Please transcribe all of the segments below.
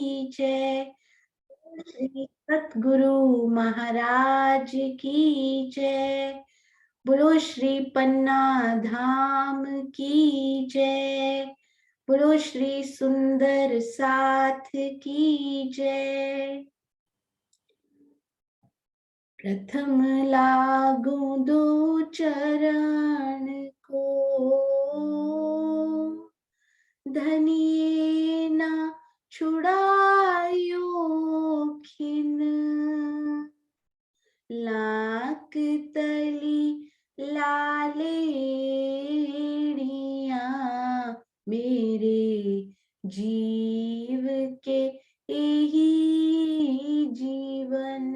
जय। श्री सतगुरु महाराज की जय। बोलो श्री पन्ना धाम की जय। बोलो श्री सुंदर साथ की जय। प्रथम लागू दो चरण को, धनिये ना छुड़ायो खिन। लाक तली लालेड़िया मेरे जीव के यही जीवन।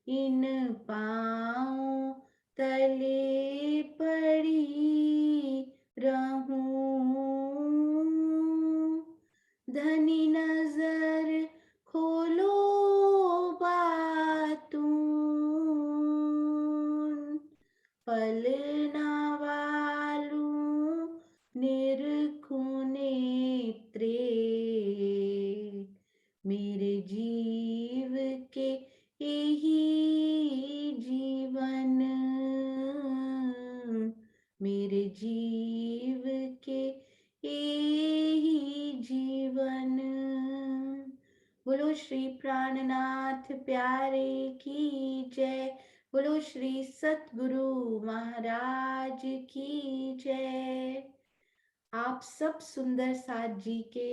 इन पाँव तले पड़ी रहूं, धनी नजर खोलो बातूं, पलना वालूं निरखूं नेत्रे, मेरे जीव के यही जीवन। मेरे जीव के यही जीवन। बोलो श्री प्राणनाथ प्यारे की जय। बोलो श्री सतगुरु महाराज की जय। आप सब सुंदर साथ जी के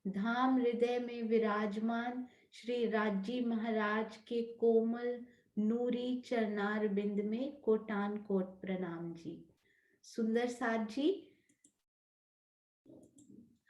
धाम हृदय में विराजमान श्री राजी महाराज के कोमल नूरी चरणार बिंद में कोटान कोट प्रणाम जी। सुंदर साथ जी,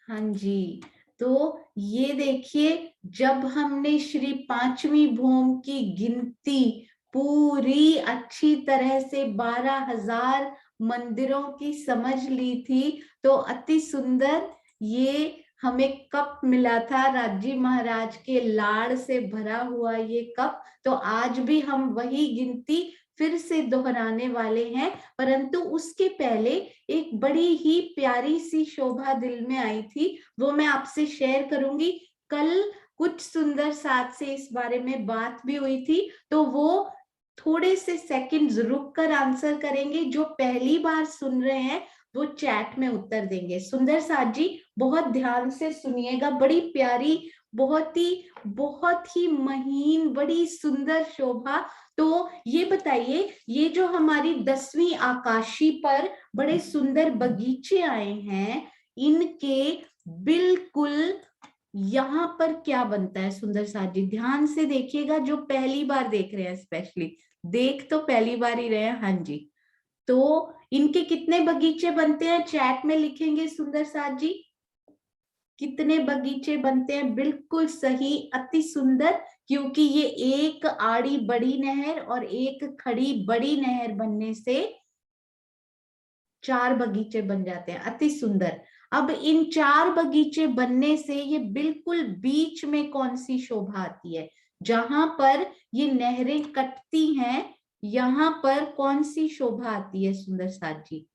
हाँ जी। तो ये देखिए, जब हमने श्री पांचवी भूम की गिनती पूरी अच्छी तरह से 12,000 मंदिरों की समझ ली थी, तो अति सुंदर ये हमें कप मिला था, राजी महाराज के लाड़ से भरा हुआ ये कप। तो आज भी हम वही गिनती फिर से दोहराने वाले हैं, परंतु उसके पहले एक बड़ी ही प्यारी सी शोभा दिल में आई थी, वो मैं आपसे शेयर करूंगी। कल कुछ सुंदर साथ से इस बारे में बात भी हुई थी, तो वो थोड़े से सेकंड्स रुक कर आंसर करेंगे। जो पहली बार सुन रहे हैं वो चैट में उत्तर देंगे। सुंदर साथ जी, बहुत ध्यान से सुनिएगा। बड़ी प्यारी, बहुत ही महीन, बड़ी सुंदर शोभा। तो ये बताइए, ये जो हमारी 10वीं आकाशी पर बड़े सुंदर बगीचे आए हैं, इनके बिल्कुल यहाँ पर क्या बनता है? सुंदर साथ जी ध्यान से देखिएगा, जो पहली बार देख रहे हैं, स्पेशली देख तो पहली बार ही रहे हैं। हाँ जी, तो इनके कितने बगीचे बनते हैं? चैट में लिखेंगे सुंदर साथ जी, कितने बगीचे बनते हैं? बिल्कुल सही, अति सुंदर, क्योंकि ये एक आड़ी बड़ी नहर और एक खड़ी बड़ी नहर बनने से 4 बगीचे बन जाते हैं। अति सुंदर। अब इन 4 बगीचे बनने से ये बिल्कुल बीच में कौन सी शोभा आती है? जहां पर ये नहरें कटती हैं, यहां पर कौन सी शोभा आती है सुंदर साथ जी?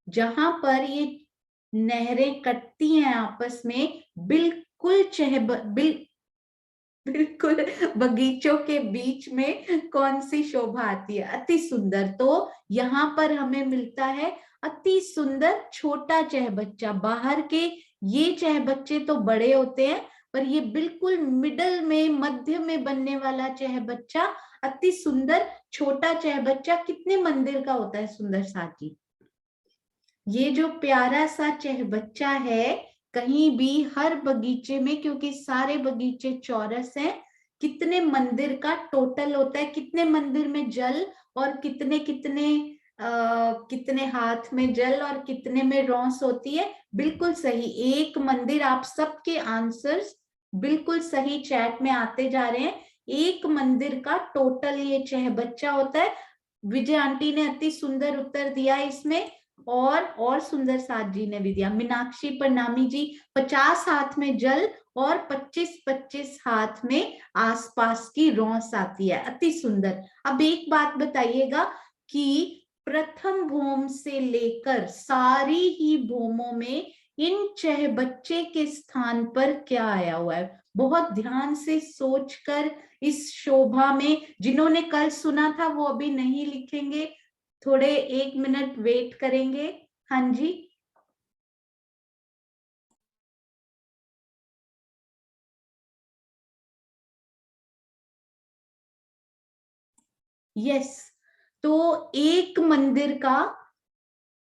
जहां पर ये नहरें कटती हैं आपस में, बिल्कुल बिल्कुल बगीचों के बीच में कौन सी शोभा आती है? अति सुंदर। तो यहाँ पर हमें मिलता है अति सुंदर छोटा चहबच्चा। बाहर के ये चहबच्चे तो बड़े होते हैं, पर ये बिल्कुल मिडल में, मध्य में बनने वाला चहबच्चा अति सुंदर छोटा चहबच्चा कितने मंदिर का होता है सुंदर साथ जी? ये जो प्यारा सा चहबच्चा है, कहीं भी हर बगीचे में, क्योंकि सारे बगीचे चौरस हैं, कितने मंदिर का टोटल होता है? कितने मंदिर में जल और कितने कितने कितने हाथ में जल और कितने में रौंस होती है? बिल्कुल सही, एक मंदिर। आप सबके आंसर्स बिल्कुल सही चैट में आते जा रहे हैं। एक मंदिर का टोटल ये चहबच्चा होता है। विजय आंटी ने अति सुंदर उत्तर दिया इसमें, और सुंदर साथ जी ने भी दिया। मीनाक्षी प्रणामी जी, 50 हाथ में जल और 25-25 हाथ में आसपास की रौंस आती है। अति सुंदर। अब एक बात बताइएगा कि प्रथम भूम से लेकर सारी ही भूमों में इन चहबच्चे के स्थान पर क्या आया हुआ है? बहुत ध्यान से सोचकर इस शोभा में, जिन्होंने कल सुना था वो अभी नहीं लिखेंगे, थोड़े 1 मिनट वेट करेंगे। हाँ जी, यस। तो एक मंदिर का,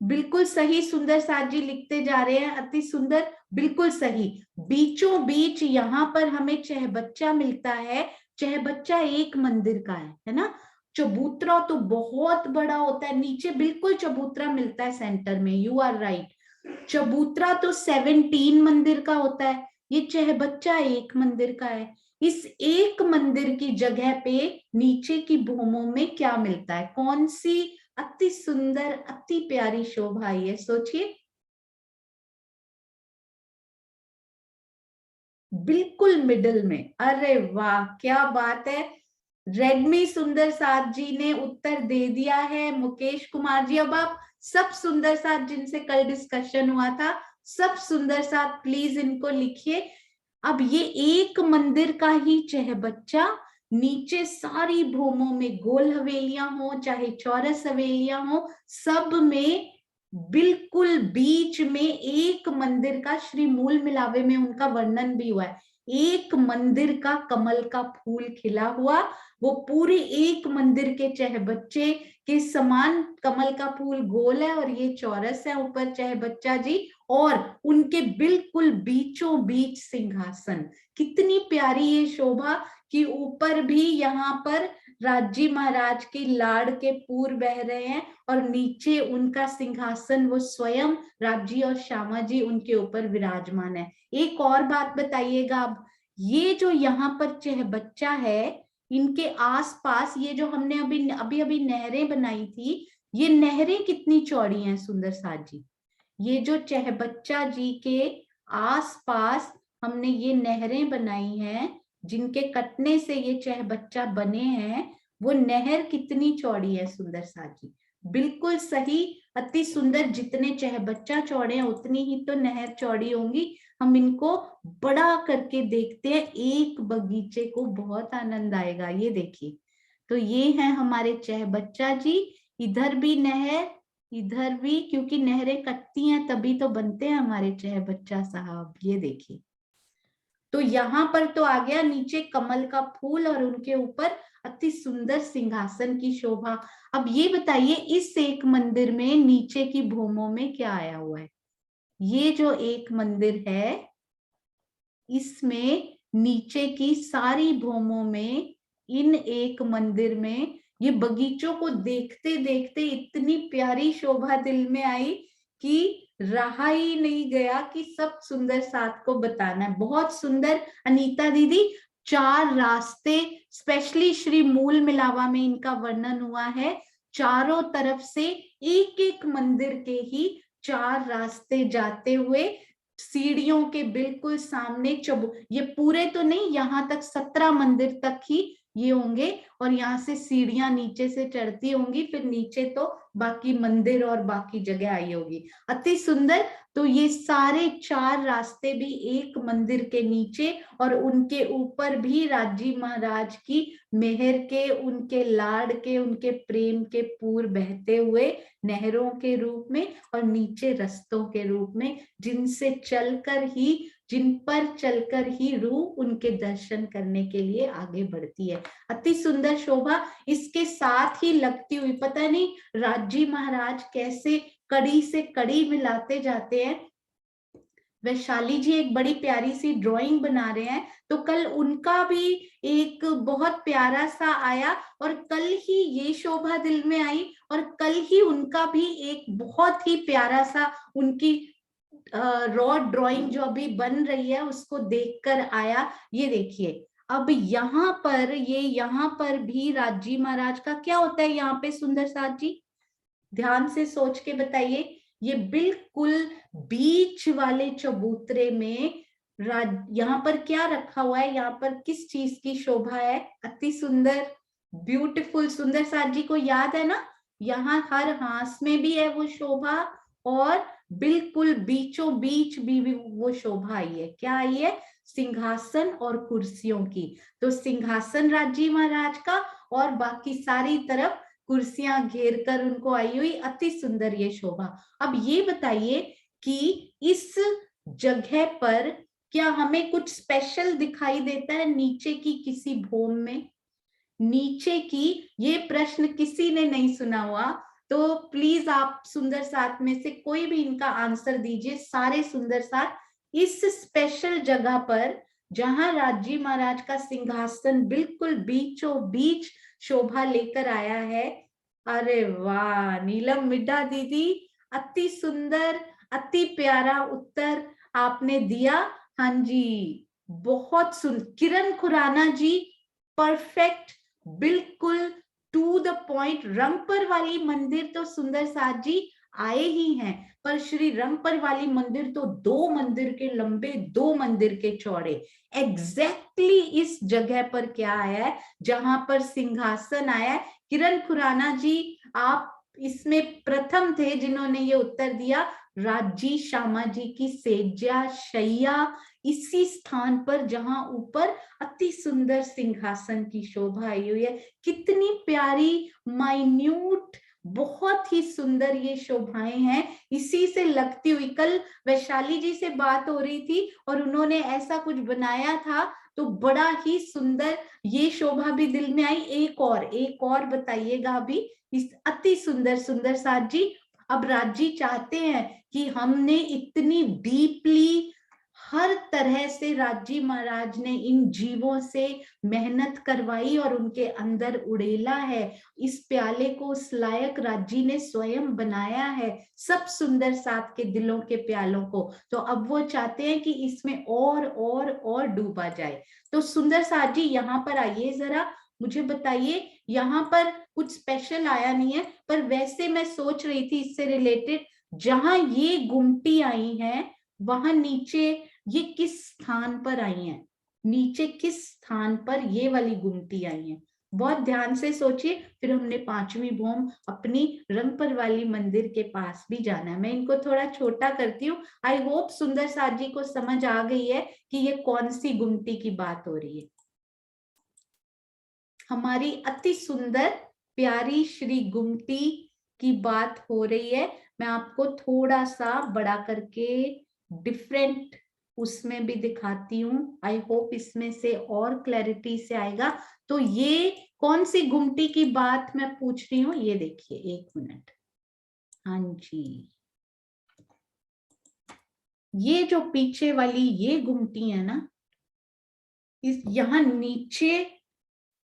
बिल्कुल सही, सुंदर साथ जी लिखते जा रहे हैं, अति सुंदर, बिल्कुल सही। बीचों बीच यहाँ पर हमें चहबच्चा मिलता है। चहबच्चा एक मंदिर का है ना। चबूतरा तो बहुत बड़ा होता है, नीचे बिल्कुल चबूतरा मिलता है सेंटर में, यू आर राइट। चबूतरा तो 17 मंदिर का होता है, ये चहबच्चा एक मंदिर का है। इस एक मंदिर की जगह पे नीचे की भूमों में क्या मिलता है? कौन सी अति सुंदर, अति प्यारी शोभा है, सोचिए। बिल्कुल मिडल में। अरे वाह, क्या बात है। रेडमी सुंदर साथ जी ने उत्तर दे दिया है। मुकेश कुमार जी, अब आप सब सुंदर साथ जिनसे कल डिस्कशन हुआ था, सब सुंदर साथ प्लीज इनको लिखिए। अब ये एक मंदिर का ही चहबच्चा, नीचे सारी भूमों में गोल हवेलियां हो चाहे चौरस हवेलियां हो, सब में बिल्कुल बीच में एक मंदिर का, श्री मूल मिलावे में उनका वर्णन भी हुआ है, एक मंदिर का कमल का फूल खिला हुआ, वो पूरे एक मंदिर के चहबच्चे के समान कमल का फूल गोल है और ये चौरस है ऊपर चहबच्चा जी, और उनके बिल्कुल बीचों बीच सिंहासन। कितनी प्यारी ये शोभा कि ऊपर भी यहाँ पर राजी महाराज की लाड़ के पूर बह रहे हैं और नीचे उनका सिंहासन, वो स्वयं राजी और श्यामा जी उनके ऊपर विराजमान है। एक और बात बताइएगा, अब ये जो यहाँ पर चहबच्चा है, इनके आसपास ये जो हमने अभी अभी अभी नहरें बनाई थी, ये नहरें कितनी चौड़ी हैं सुंदर साथ जी? ये जो चहबच्चा जी के आसपास हमने ये नहरें बनाई हैं, जिनके कटने से ये चहबच्चा बने हैं, वो नहर कितनी चौड़ी है सुंदर साथ जी? बिल्कुल सही, अति सुंदर। जितने चहबच्चा चौड़े हैं उतनी ही तो नहर चौड़ी होंगी। हम इनको बड़ा करके देखते हैं, एक बगीचे को बहुत आनंद आएगा। ये देखिए, तो ये है हमारे चहबच्चा जी। इधर भी नहर, इधर भी, क्योंकि नहरें कटती हैं तभी तो बनते हैं हमारे चहबच्चा साहब। ये देखिए, तो यहाँ पर तो आ गया नीचे कमल का फूल और उनके ऊपर अति सुंदर सिंहासन की शोभा। अब ये बताइए, इस एक मंदिर में नीचे की भूमों में क्या आया हुआ है? ये जो एक मंदिर है, इसमें नीचे की सारी भूमों में, इन एक मंदिर में, ये बगीचों को देखते देखते इतनी प्यारी शोभा दिल में आई कि रहा ही नहीं गया कि सब सुंदर साथ को बताना है। बहुत सुंदर अनीता दीदी, 4 रास्ते स्पेशली श्री मूल मिलावा में इनका वर्णन हुआ है। चारों तरफ से एक एक मंदिर के ही 4 रास्ते जाते हुए, सीढ़ियों के बिल्कुल सामने ये पूरे तो नहीं, यहाँ तक 17 मंदिर तक ही ये होंगे, और यहाँ से सीढ़ियां नीचे से चढ़ती होंगी, फिर नीचे तो बाकी मंदिर और बाकी जगह आई होगी। अति सुंदर। तो ये सारे 4 रास्ते भी एक मंदिर के नीचे, और उनके ऊपर भी राजी महाराज की मेहर के, उनके लाड़ के, उनके प्रेम के पूर बहते हुए नहरों के रूप में, और नीचे रस्तों के रूप में, जिनसे चलकर ही, जिन पर चलकर ही रूह उनके दर्शन करने के लिए आगे बढ़ती है। अति सुंदर शोभा। इसके साथ ही लगती हुई, पता नहीं राजी महाराज कैसे कड़ी से कड़ी मिलाते जाते हैं। वैशाली जी एक बड़ी प्यारी सी ड्राइंग बना रहे हैं, तो कल उनका भी एक बहुत प्यारा सा आया, और कल ही ये शोभा दिल में आई, और कल ही उनका भी एक बहुत ही प्यारा सा, उनकी रॉ ड्राइंग जो अभी बन रही है उसको देखकर आया। ये देखिए, अब यहाँ पर, ये यहाँ पर भी राजी महाराज का क्या होता है यहाँ पे सुंदर साथ जी? ध्यान से सोच के बताइए। ये बिल्कुल बीच वाले चबूतरे में यहाँ पर क्या रखा हुआ है? यहाँ पर किस चीज की शोभा है? अति सुंदर, ब्यूटीफुल। सुंदर साथ जी को याद है ना, यहाँ हर हास में भी है वो शोभा, और बिल्कुल बीचों बीच भी वो शोभा आई है। क्या आई है? सिंहासन और कुर्सियों की। तो सिंहासन राजी महाराज का और बाकी सारी तरफ कुर्सियां घेर कर उनको आई हुई अति सुंदर ये शोभा। अब ये बताइए कि इस जगह पर क्या हमें कुछ स्पेशल दिखाई देता है नीचे की किसी भूमि में? नीचे की, ये प्रश्न किसी ने नहीं सुना हुआ, तो प्लीज आप सुंदर साथ में से कोई भी इनका आंसर दीजिए। सारे सुंदर साथ, इस स्पेशल जगह पर जहां राजी महाराज का सिंहासन बिल्कुल बीचों बीच शोभा लेकर आया है। अरे वाह नीलम मिड्ढा दीदी, अति सुंदर अति प्यारा उत्तर आपने दिया। हाँ जी, बहुत सुंदर। किरण खुराना जी, परफेक्ट, बिल्कुल टू द पॉइंट। रंगपर वाली मंदिर तो सुंदर साथ जी आए ही हैं, पर श्री रंगपर वाली मंदिर तो 2 मंदिर के लंबे 2 मंदिर के चौड़े। एग्जैक्टली इस जगह पर क्या आया है जहां पर सिंहासन आया है? किरण खुराना जी, आप इसमें प्रथम थे जिन्होंने ये उत्तर दिया। राजी श्यामा जी की सेज्या शैया इसी स्थान पर जहां ऊपर अति सुंदर सिंहासन की शोभा आई हुई है। कितनी प्यारी माइन्यूट, बहुत ही सुंदर ये शोभाएं हैं। इसी से लगती हुई, कल वैशाली जी से बात हो रही थी और उन्होंने ऐसा कुछ बनाया था, तो बड़ा ही सुंदर ये शोभा भी दिल में आई। एक और बताइएगा अभी इस अति सुंदर सुंदर साथ जी। अब राज जी चाहते हैं कि हमने इतनी डीपली हर तरह से राजी महाराज ने इन जीवों से मेहनत करवाई और उनके अंदर उड़ेला है। इस प्याले को उस लायक राजी ने स्वयं बनाया है, सब सुंदर साथ के दिलों के प्यालों को। तो अब वो चाहते हैं कि इसमें और डूबा जाए। तो सुंदर साथ जी यहाँ पर आइए, जरा मुझे बताइए। यहाँ पर कुछ स्पेशल आया नहीं है, पर वैसे मैं सोच रही थी इससे रिलेटेड, जहां ये गुमटी आई है वहां नीचे ये किस स्थान पर आई हैं? नीचे किस स्थान पर ये वाली गुमटी आई है? बहुत ध्यान से सोचिए। फिर हमने 5वीं भूम अपनी रंगपर वाली मंदिर के पास भी जाना है। मैं इनको थोड़ा छोटा करती हूँ। आई होप सुंदर साथ जी को समझ आ गई है कि ये कौन सी गुमटी की बात हो रही है। हमारी अति सुंदर प्यारी श्री गुमटी की बात हो रही है। मैं आपको थोड़ा सा बड़ा करके डिफरेंट उसमें भी दिखाती हूँ। आई होप इसमें से और क्लैरिटी से आएगा। तो ये कौन सी गुमटी की बात मैं पूछ रही हूँ, ये देखिए, 1 मिनट। हाँ जी, ये जो पीछे वाली ये गुमटी है ना, इस यहाँ नीचे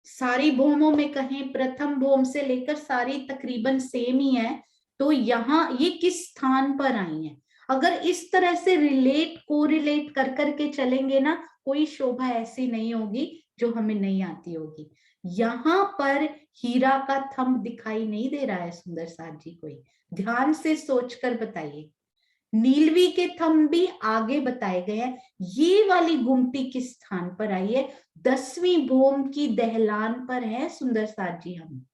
सारी भूमों में कहें, प्रथम भूम से लेकर सारी तकरीबन सेम ही है। तो यहाँ ये किस स्थान पर आई है? अगर इस तरह से कोरिलेट कर करके चलेंगे ना, कोई शोभा ऐसी नहीं होगी जो हमें नहीं आती होगी। यहाँ पर हीरा का थंब दिखाई नहीं दे रहा है सुंदर साथ जी? कोई ध्यान से सोचकर बताइए। नीलवी के थंब भी आगे बताए गए हैं। ये वाली गुमटी किस स्थान पर आई है? 10वीं भूम की दहलान पर है सुंदर साथ जी हम।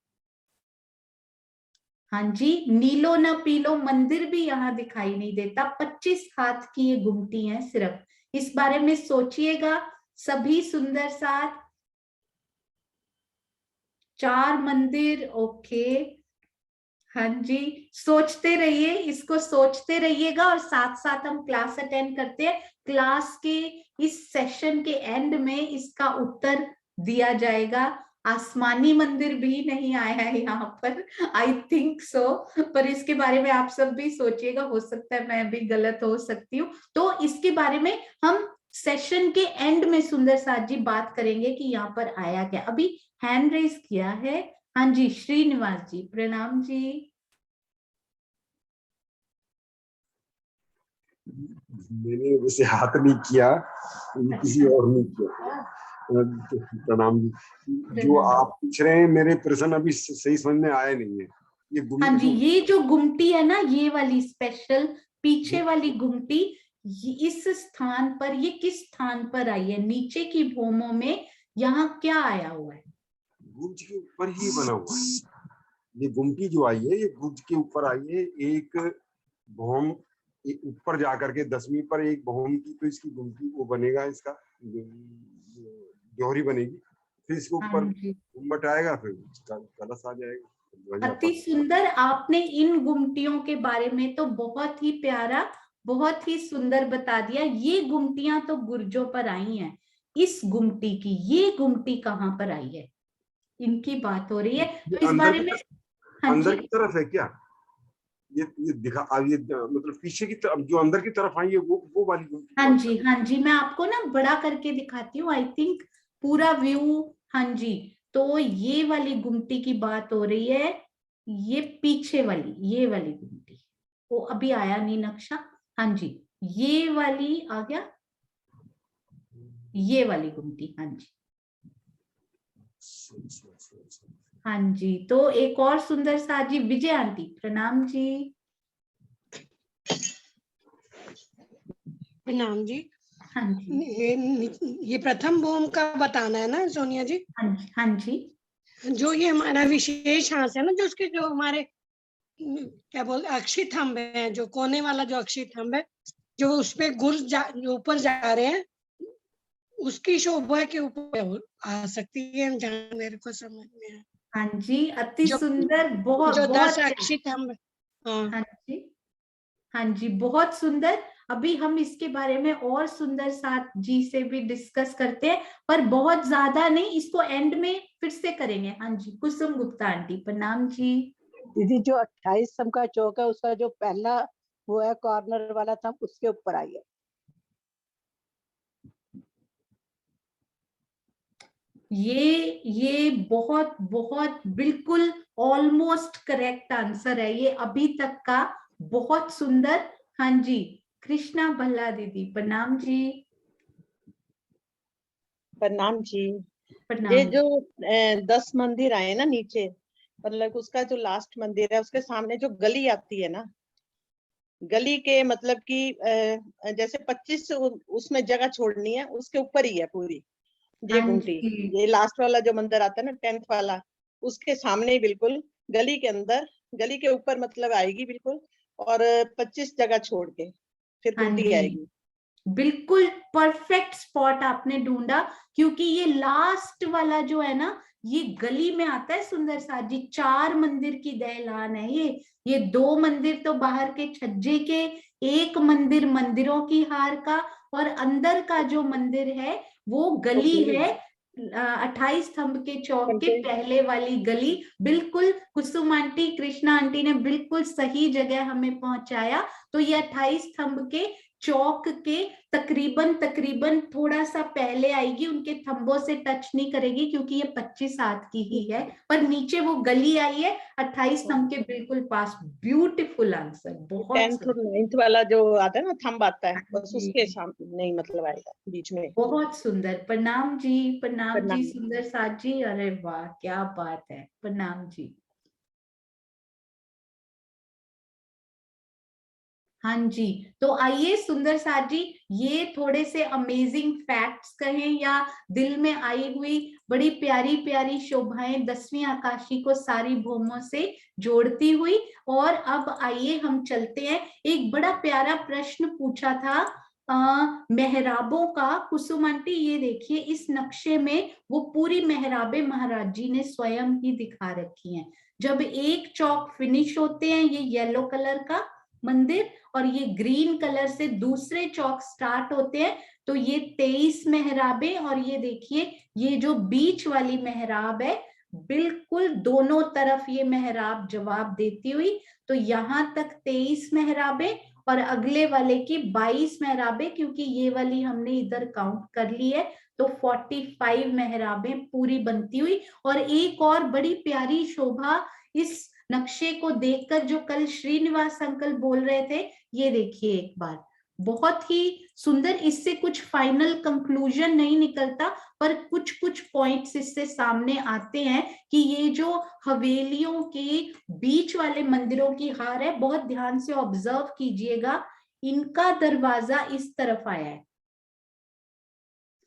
हाँ जी, नीलो न पीलो मंदिर भी यहाँ दिखाई नहीं देता। 25 हाथ की ये गुमटी है सिर्फ। इस बारे में सोचिएगा सभी सुंदर साथ। 4 मंदिर, ओके। हाँ जी, सोचते रहिए, इसको सोचते रहिएगा और साथ साथ हम क्लास अटेंड करते हैं। क्लास के इस सेशन के एंड में इसका उत्तर दिया जाएगा। आसमानी मंदिर भी नहीं आया है यहाँ पर, आई थिंक सो। पर इसके बारे में आप सब भी सोचिएगा, हो सकता है मैं भी गलत हो सकती हूँ। तो इसके बारे में हम सेशन के एंड में सुंदर साथ जी बात करेंगे कि यहाँ पर आया क्या। अभी हैंड रेज किया है। हाँ जी, श्रीनिवास जी, प्रणाम जी। मैंने वैसे हाथ नहीं किया, किसी और ने किया। प्रणाम जी। जो आप पूछ रहे हैं मेरे प्रश्न अभी सही समझ में आया नहीं है। ये हाँ जी, ये जो गुमटी है ना, ये वाली स्पेशल पीछे वाली गुमटी, इस स्थान पर, ये किस स्थान पर आई है? नीचे की भूमों में यहाँ क्या आया हुआ है? गुज के ऊपर ही बना हुआ है। ये गुमटी जो आई है ये गुज के ऊपर आई है। एक भौम ऊपर जाकर के 10वीं पर एक भौम की तो इसकी गुमटी वो बनेगा, इसका जोहरी बनेगी, फिर इसके ऊपर हाँ जी, गुम्बट आएगा, फिर उसका कलश आ जाएगा। अति सुंदर। आपने इन गुमटियों के बारे में तो बहुत ही प्यारा, बहुत ही सुंदर बता दिया। ये गुमटियां तो गुर्जों पर आई हैं, इस गुमटी की, ये गुमटी कहाँ पर आई है, इनकी बात हो रही है, तो इस अंदर बारे की में। तरफ, हाँ अंदर जी, की तरफ है क्या? ये दिखा, ये मतलब पीछे की तरफ जो अंदर की तरफ आई है, वो वाली गुमटी की हाँ बात कर जी, हाँ जी, मैं आपको ना बड़ा करके दिखाती हूँ, आई थिंक पूरा व्यू। हाँ जी, तो ये वाली गुमटी की बात हो रही है, ये पीछे वाली, ये वाली गुमटी, वो अभी आया नहीं नक्शा। हाँ जी, ये वाली आ गया, ये वाली गुमटी। हाँ जी, हाँ जी, तो एक और सुंदर सा जी, विजय आंटी प्रणाम जी। प्रणाम जी। हाँ जी, ये प्रथम भूम का बताना है ना सोनिया जी? हाँ जी, हाँ जी, जो ये हमारा विशेष हास है ना, जो उसके जो हमारे क्या बोलते अक्षी थंब है, जो कोने वाला जो अक्षी थंब है, जो उस पे जो ऊपर जा रहे हैं, उसकी शोभा के ऊपर आ सकती है, जहाँ मेरे को समझ में है। हाँ जी, अति जो सुंदर, बहुत जो 10 बहुत। अक्षी थंब। हाँ हाँ जी, हाँ जी, बहुत सुंदर। अभी हम इसके बारे में और सुंदर साथ जी से भी डिस्कस करते हैं, पर बहुत ज्यादा नहीं, इसको एंड में फिर से करेंगे। हाँ जी, कुसुम गुप्ता आंटी प्रणाम जी। दीदी, जो 28 स्तंभ का चौक है, उसका जो पहला वो है कॉर्नर वाला थंब, उसके ऊपर आई है। ये बहुत बहुत बिल्कुल ऑलमोस्ट करेक्ट आंसर है ये अभी तक का, बहुत सुंदर। हाँ जी, कृष्णा भल्ला दीदी प्रणाम जी। प्रणाम जी। ये प्रणाम जो जी। 10 मंदिर आए ना नीचे, मतलब उसका जो लास्ट मंदिर है उसके सामने जो गली आती है ना, गली के मतलब कि जैसे 25 उसमें जगह छोड़नी है, उसके ऊपर ही है पूरी ये हाँ गुमटी। जी, ये लास्ट वाला जो मंदिर आता है ना 10th वाला, उसके सामने ही बिल्कुल गली के अंदर, गली के ऊपर मतलब आएगी बिल्कुल, और 25 जगह छोड़ के फिर हाँ गुमटी जी, आएगी। बिल्कुल परफेक्ट स्पॉट आपने ढूंढा, क्योंकि ये लास्ट वाला जो है ना, ये गली में आता है। सुंदर सा जी, 4 मंदिर की दहलान है ये 2 मंदिर तो बाहर के छज्जे के, एक मंदिर मंदिरों की हार का, और अंदर का जो मंदिर है वो वो गली गली है, 28 स्तंभ के चौक के है। पहले वाली गली। बिल्कुल कुसुम आंटी, कृष्णा आंटी ने बिल्कुल सही जगह हमें पहुंचाया। तो ये 28 स्तंभ के चौक के तकरीबन तकरीबन थोड़ा सा पहले आएगी, उनके थंबों से टच नहीं करेगी क्योंकि ये 25 हाथ की ही है, पर नीचे वो गली आई है 28 स्तंभ के बिल्कुल पास। ब्यूटीफुल आंसर, बहुत 10th और सुंदर। 9th वाला जो आता है ना थंब आता है, बस उसके जी, सामने नहीं मतलब आएगा बीच में। बहुत सुंदर। प्रणाम जी, प्रणाम जी प्रणाम। सुंदर साथ जी, अरे वाह क्या बात है, प्रणाम जी। हाँ जी, तो आइए सुंदर साथ जी, ये थोड़े से अमेजिंग फैक्ट्स कहें या दिल में आई हुई बड़ी प्यारी प्यारी शोभाएं 10वीं आकाशी को सारी भूमों से जोड़ती हुई। और अब आइए हम चलते हैं, एक बड़ा प्यारा प्रश्न पूछा था मेहराबों का। कुसुम आंटी ये देखिए, इस नक्शे में वो पूरी मेहराबे महाराज जी ने स्वयं ही दिखा रखी हैं। जब एक चौक फिनिश होते हैं, ये येलो कलर का मंदिर, और ये ग्रीन कलर से दूसरे चौक स्टार्ट होते हैं, तो ये 23 मेहराबे, और ये देखिए ये जो बीच वाली मेहराब है, बिल्कुल दोनों तरफ ये मेहराब जवाब देती हुई, तो यहां तक 23 मेहराबे, और अगले वाले की 22 मेहराबे, क्योंकि ये वाली हमने इधर काउंट कर ली है, तो 45 मेहराबें पूरी बनती हुई। और एक और बड़ी प्यारी शोभा इस नक्शे को देखकर, जो कल श्रीनिवास अंकल बोल रहे थे, ये देखिए एक बार, बहुत ही सुंदर। इससे कुछ फाइनल कंक्लूजन नहीं निकलता, पर कुछ कुछ पॉइंट्स इससे सामने आते हैं कि ये जो हवेलियों के बीच वाले मंदिरों की हार है, बहुत ध्यान से ऑब्जर्व कीजिएगा, इनका दरवाजा इस तरफ आया है।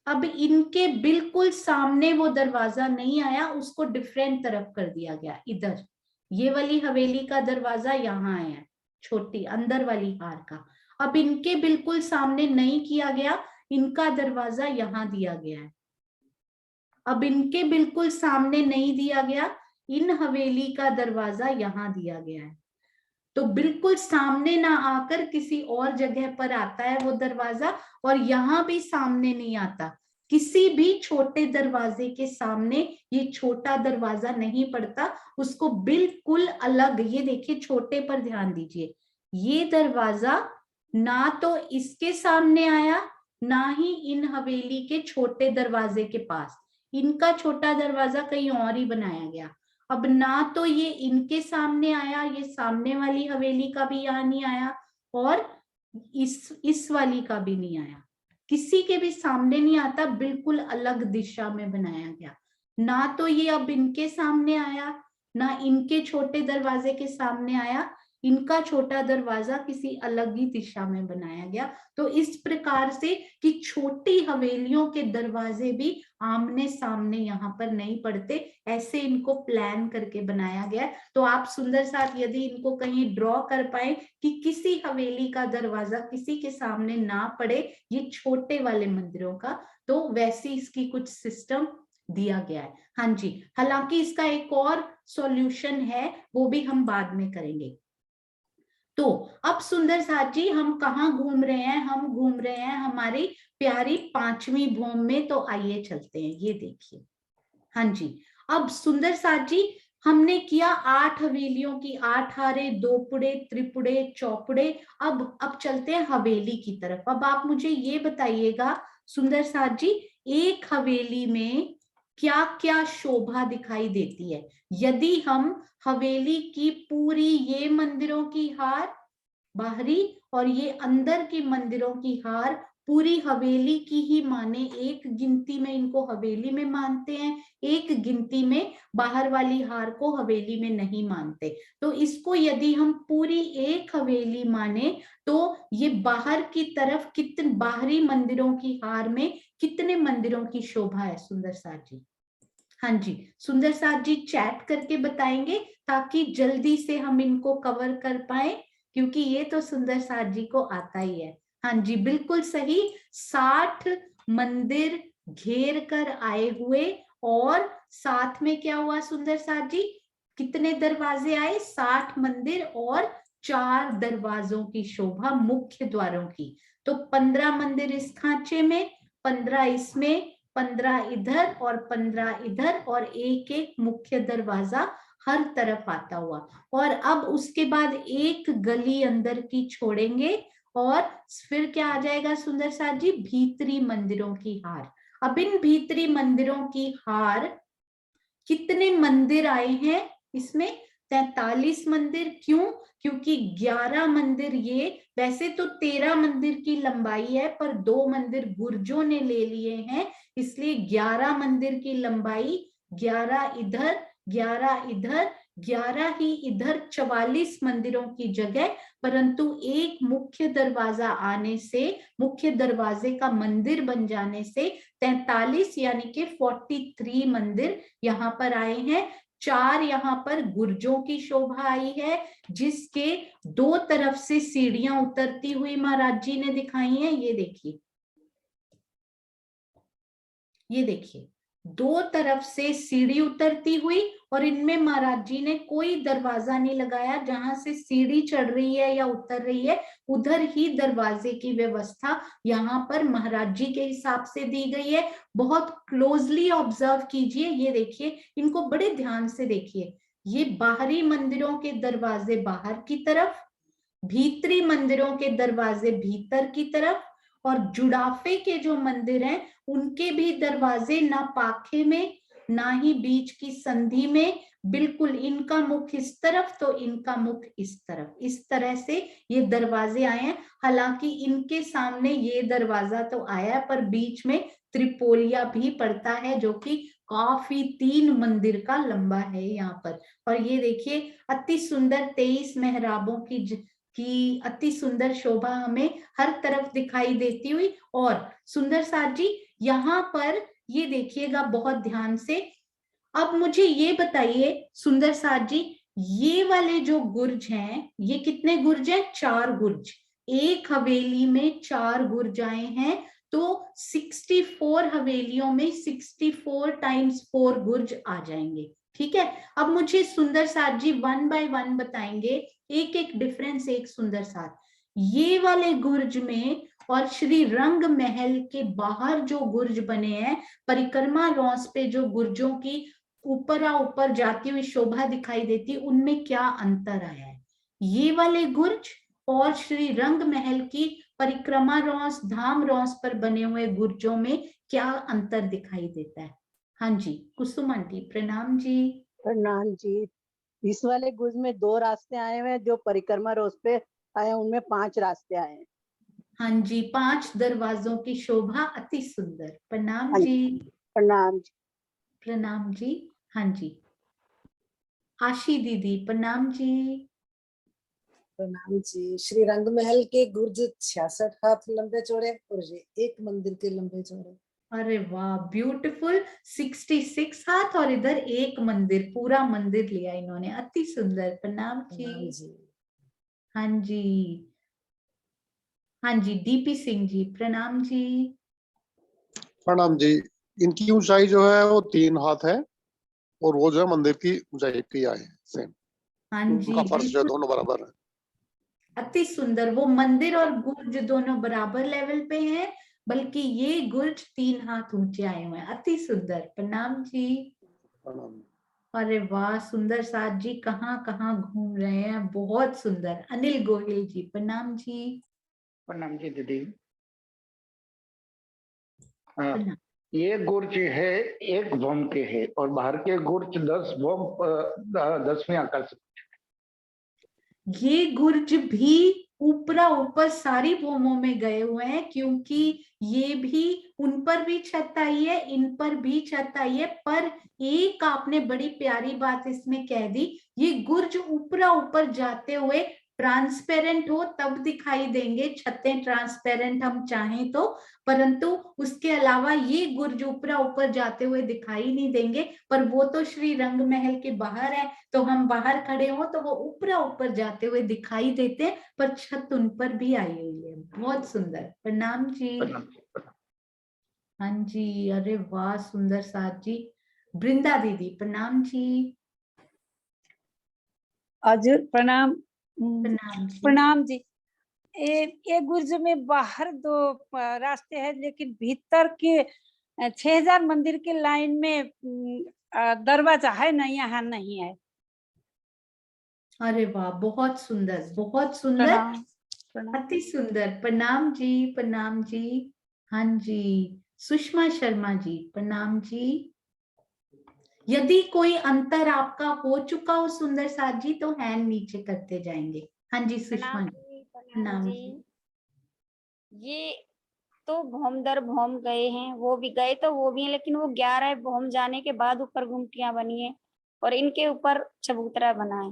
अब इनके बिल्कुल सामने वो दरवाजा नहीं आया, उसको डिफरेंट तरफ कर दिया गया इधर। ये वाली हवेली का दरवाजा यहाँ आया, छोटी अंदर वाली हार का। अब इनके बिल्कुल सामने नहीं किया गया, इनका दरवाजा यहाँ दिया गया है। अब इनके बिल्कुल सामने नहीं दिया गया, इन हवेली का दरवाजा यहाँ दिया गया है। तो बिल्कुल सामने ना आकर किसी और जगह पर आता है वो दरवाजा, और यहाँ भी सामने नहीं आता। किसी भी छोटे दरवाजे के सामने ये छोटा दरवाजा नहीं पड़ता, उसको बिल्कुल अलग। ये देखिए, छोटे पर ध्यान दीजिए, ये दरवाजा ना तो इसके सामने आया, ना ही इन हवेली के छोटे दरवाजे के पास। इनका छोटा दरवाजा कहीं और ही बनाया गया। अब ना तो ये इनके सामने आया, ये सामने वाली हवेली का भी यहाँ नहीं आया, और इस वाली का भी नहीं आया, किसी के भी सामने नहीं आता, बिल्कुल अलग दिशा में बनाया गया। ना तो ये अब इनके सामने आया, ना इनके छोटे दरवाजे के सामने आया, इनका छोटा दरवाजा किसी अलग ही दिशा में बनाया गया। तो इस प्रकार से कि छोटी हवेलियों के दरवाजे भी आमने सामने यहाँ पर नहीं पड़ते, ऐसे इनको प्लान करके बनाया गया। तो आप सुंदर साथ यदि इनको कहीं ड्रॉ कर पाए कि किसी हवेली का दरवाजा किसी के सामने ना पड़े, ये छोटे वाले मंदिरों का, तो वैसी इसकी कुछ सिस्टम दिया गया है। हाँ जी, हालांकि इसका एक और सॉल्यूशन है, वो भी हम बाद में करेंगे। तो अब सुंदर साथ जी हम कहाँ घूम रहे हैं? हम घूम रहे हैं हमारी प्यारी 5वीं भूम में। तो आइए चलते हैं, ये देखिए। हाँ जी, अब सुंदर साथ जी हमने किया 8 हवेलियों की, 8 हारे, 2 पुड़े, त्रिपुड़े, चौपुड़े। अब चलते हैं हवेली की तरफ। अब आप मुझे ये बताइएगा सुंदर साथ जी, एक हवेली में क्या क्या शोभा दिखाई देती है? यदि हम हवेली की पूरी ये मंदिरों की हार बाहरी और ये अंदर की मंदिरों की हार पूरी हवेली की ही माने, एक गिनती में इनको हवेली में मानते हैं, एक गिनती में बाहर वाली हार को हवेली में नहीं मानते। तो इसको यदि हम पूरी एक हवेली माने तो ये बाहर की तरफ कितने बाहरी मंदिरों की हार में कितने मंदिरों की शोभा है सुंदर साथ जी? हाँ जी, सुंदर साथ जी चैट करके बताएंगे ताकि जल्दी से हम इनको कवर कर पाए, क्योंकि ये तो सुंदर साथ जी को आता ही है। हाँ जी, बिल्कुल सही, 60 मंदिर घेर कर आए हुए, और साथ में क्या हुआ सुंदर साथ जी? कितने दरवाजे आए? 60 मंदिर और 4 दरवाजों की शोभा मुख्य द्वारों की। तो 15 मंदिर इस खांचे में, 15 इसमें, 15 इधर और 15 इधर, और एक एक मुख्य दरवाजा हर तरफ आता हुआ। और अब उसके बाद एक गली अंदर की छोड़ेंगे, और फिर क्या आ जाएगा सुंदर साथ जी? भीतरी मंदिरों की हार। अब इन भीतरी मंदिरों की हार कितने मंदिर आए हैं इसमें? 43 मंदिर। क्यों? क्योंकि 11 मंदिर ये, वैसे तो 13 मंदिर की लंबाई है, पर 2 मंदिर गुर्जों ने ले लिए हैं, इसलिए 11 मंदिर की लंबाई, 11 इधर, 11 इधर, 11 ही इधर, 44 मंदिरों की जगह। परंतु एक मुख्य दरवाजा आने से, मुख्य दरवाजे का मंदिर बन जाने से 43 यानी कि 43 मंदिर यहाँ पर आए हैं। 4 यहाँ पर गुर्जों की शोभा आई है, जिसके 2 तरफ से सीढ़ियां उतरती हुई महाराज जी ने दिखाई हैं। ये देखिए, ये देखिए, 2 तरफ से सीढ़ी उतरती हुई, और इनमें महाराज जी ने कोई दरवाजा नहीं लगाया। जहां से सीढ़ी चढ़ रही है या उतर रही है, उधर ही दरवाजे की व्यवस्था यहाँ पर महाराज जी के हिसाब से दी गई है। बहुत क्लोजली ऑब्जर्व कीजिए, ये देखिए, इनको बड़े ध्यान से देखिए। ये बाहरी मंदिरों के दरवाजे बाहर की तरफ, भीतरी मंदिरों के दरवाजे भीतर की तरफ, और जुड़ाफे के जो मंदिर हैं उनके भी दरवाजे ना पाखे में ना ही बीच की संधि में, बिल्कुल इनका मुख इस तरफ तो इनका मुख इस तरफ, इस तरह से ये दरवाजे आए हैं। हालांकि इनके सामने ये दरवाजा तो आया है, पर बीच में त्रिपोलिया भी पड़ता है, जो कि काफी 3 मंदिर का लंबा है यहाँ पर। और ये देखिए, अति सुंदर 23 मेहराबों की अति सुंदर शोभा हमें हर तरफ दिखाई देती हुई। और सुंदर साथ जी यहाँ पर ये देखिएगा बहुत ध्यान से। अब मुझे ये बताइए सुंदर साथ जी, ये वाले जो गुर्ज हैं, ये कितने गुर्ज हैं? 4 गुर्ज। एक हवेली में 4 गुर्ज आए हैं, तो 64 हवेलियों में 64 टाइम्स 4 गुर्ज आ जाएंगे। ठीक है, अब मुझे सुंदर साथ जी 1 बाय 1 बताएंगे, एक एक डिफरेंस, एक सुंदर साथ। ये वाले गुर्ज में और श्री रंग महल के बाहर जो गुर्ज बने हैं, परिक्रमा लॉन्स पे जो गुर्जों की ऊपर जाती हुई शोभा दिखाई देती, उनमें क्या अंतर आया है? ये वाले गुर्ज और श्री रंग महल की परिक्रमा रॉस, धाम रॉस पर बने हुए गुर्जों में क्या अंतर दिखाई देता है? हाँ जी, कुसुम आंटी प्रणाम जी। प्रणाम जी। इस वाले गुज में 2 रास्ते आए हुए हैं, जो परिक्रमा रोज पे आए हैं उनमें 5 रास्ते आए हैं। हाँ जी, 5 दरवाजों की शोभा अति सुंदर। प्रणाम हाँ जी। प्रणाम जी। प्रणाम जी। हाँ जी, आशी दीदी प्रणाम जी। प्रणाम जी। श्री रंग महल के गुर्ज 66 हाथ लंबे चौड़े और ये एक मंदिर के लंबे चौड़े। अरे वाह, ब्यूटीफुल। 66 हाथ और इधर एक मंदिर, पूरा मंदिर लिया इन्होंने, अति सुंदर। प्रणाम प्रणाम जी। जी। हाँ जी। हाँ जी, डीपी सिंह जी प्रणाम जी। प्रणाम जी। इनकी ऊंचाई जो है वो 3 हाथ है और वो जो है मंदिर की ऊंचाई की है सेम। हाँ जी, उनका फर्श जो है बिल्कुल दोनों बराबर है। अति सुंदर। वो मंदिर और गुर्ज दोनों बराबर लेवल पे हैं, बल्कि ये गुर्ज 3 हाथ ऊंचे आए हुए हैं, अति सुंदर। प्रणाम जी। प्रणाम। अरे वाह, सुंदर साथ जी कहाँ कहाँ घूम रहे हैं, बहुत सुंदर। अनिल गोहिल जी प्रणाम जी। प्रणाम जी दीदी। हाँ, प्रणाम। ये गुर्ज है 1 भौम के है और बाहर के गुर्ज 10 भौम 10वें आकाश। ये गुर्ज भी ऊपर सारी भूमों में गए हुए हैं, क्योंकि ये भी, उन पर भी छत आई है, इन पर भी छत आई है। पर एक आपने बड़ी प्यारी बात इसमें कह दी, ये गुर्ज ऊपर जाते हुए ट्रांसपेरेंट हो तब दिखाई देंगे, छतें ट्रांसपेरेंट हम चाहें तो, परंतु उसके अलावा ये गुर्ज ऊपर जाते हुए दिखाई नहीं देंगे। पर वो तो श्री रंग महल के बाहर है, तो हम बाहर खड़े हो तो वो ऊपर जाते हुए दिखाई देते हैं, पर छत उन पर भी आई हुई है। बहुत सुंदर। प्रणाम जी। हाँ जी, अरे वाह, सुंदर साथ जी। वृंदा दीदी प्रणाम जी। हजुर प्रणाम। प्रणाम जी। प्रणाम जी। ये गुर्ज में बाहर 2 रास्ते हैं, लेकिन भीतर के 6000 मंदिर के लाइन में दरवाजा है ना, यहाँ नहीं है। अरे वाह, बहुत सुंदर, बहुत सुंदर, प्रणाम। प्रणाम। अति सुंदर। प्रणाम जी, प्रणाम जी। हाँ जी, सुषमा शर्मा जी प्रणाम जी। यदि कोई अंतर आपका हो चुका हो सुंदर साथ जी, तो हैंड नीचे करते जाएंगे। हाँ जी सुषमा प्रणाम जी। जी। प्रणाम प्रणाम जी। जी। ये तो भौम दर भौम गए हैं, वो भी गए तो वो भी हैं, लेकिन वो 11 भौम जाने के बाद ऊपर गुमटियां बनी है और इनके ऊपर चबूतरा बना है।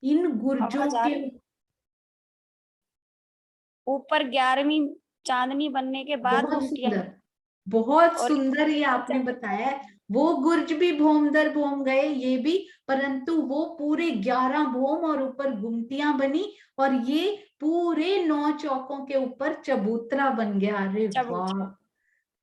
इन गुर्जों आवाज आ के रही? ऊपर 11वीं चांदनी बनने के बाद बहुत गुमटियां, सुंदर, बहुत और सुंदर ये आपने बताया है। वो गुर्ज भी भोम दर भोम गए, ये भी, परंतु वो पूरे 11 भोम और ऊपर गुमटियां बनी, और ये पूरे 9 चौकों के ऊपर चबूतरा बन गया। अरे वाह,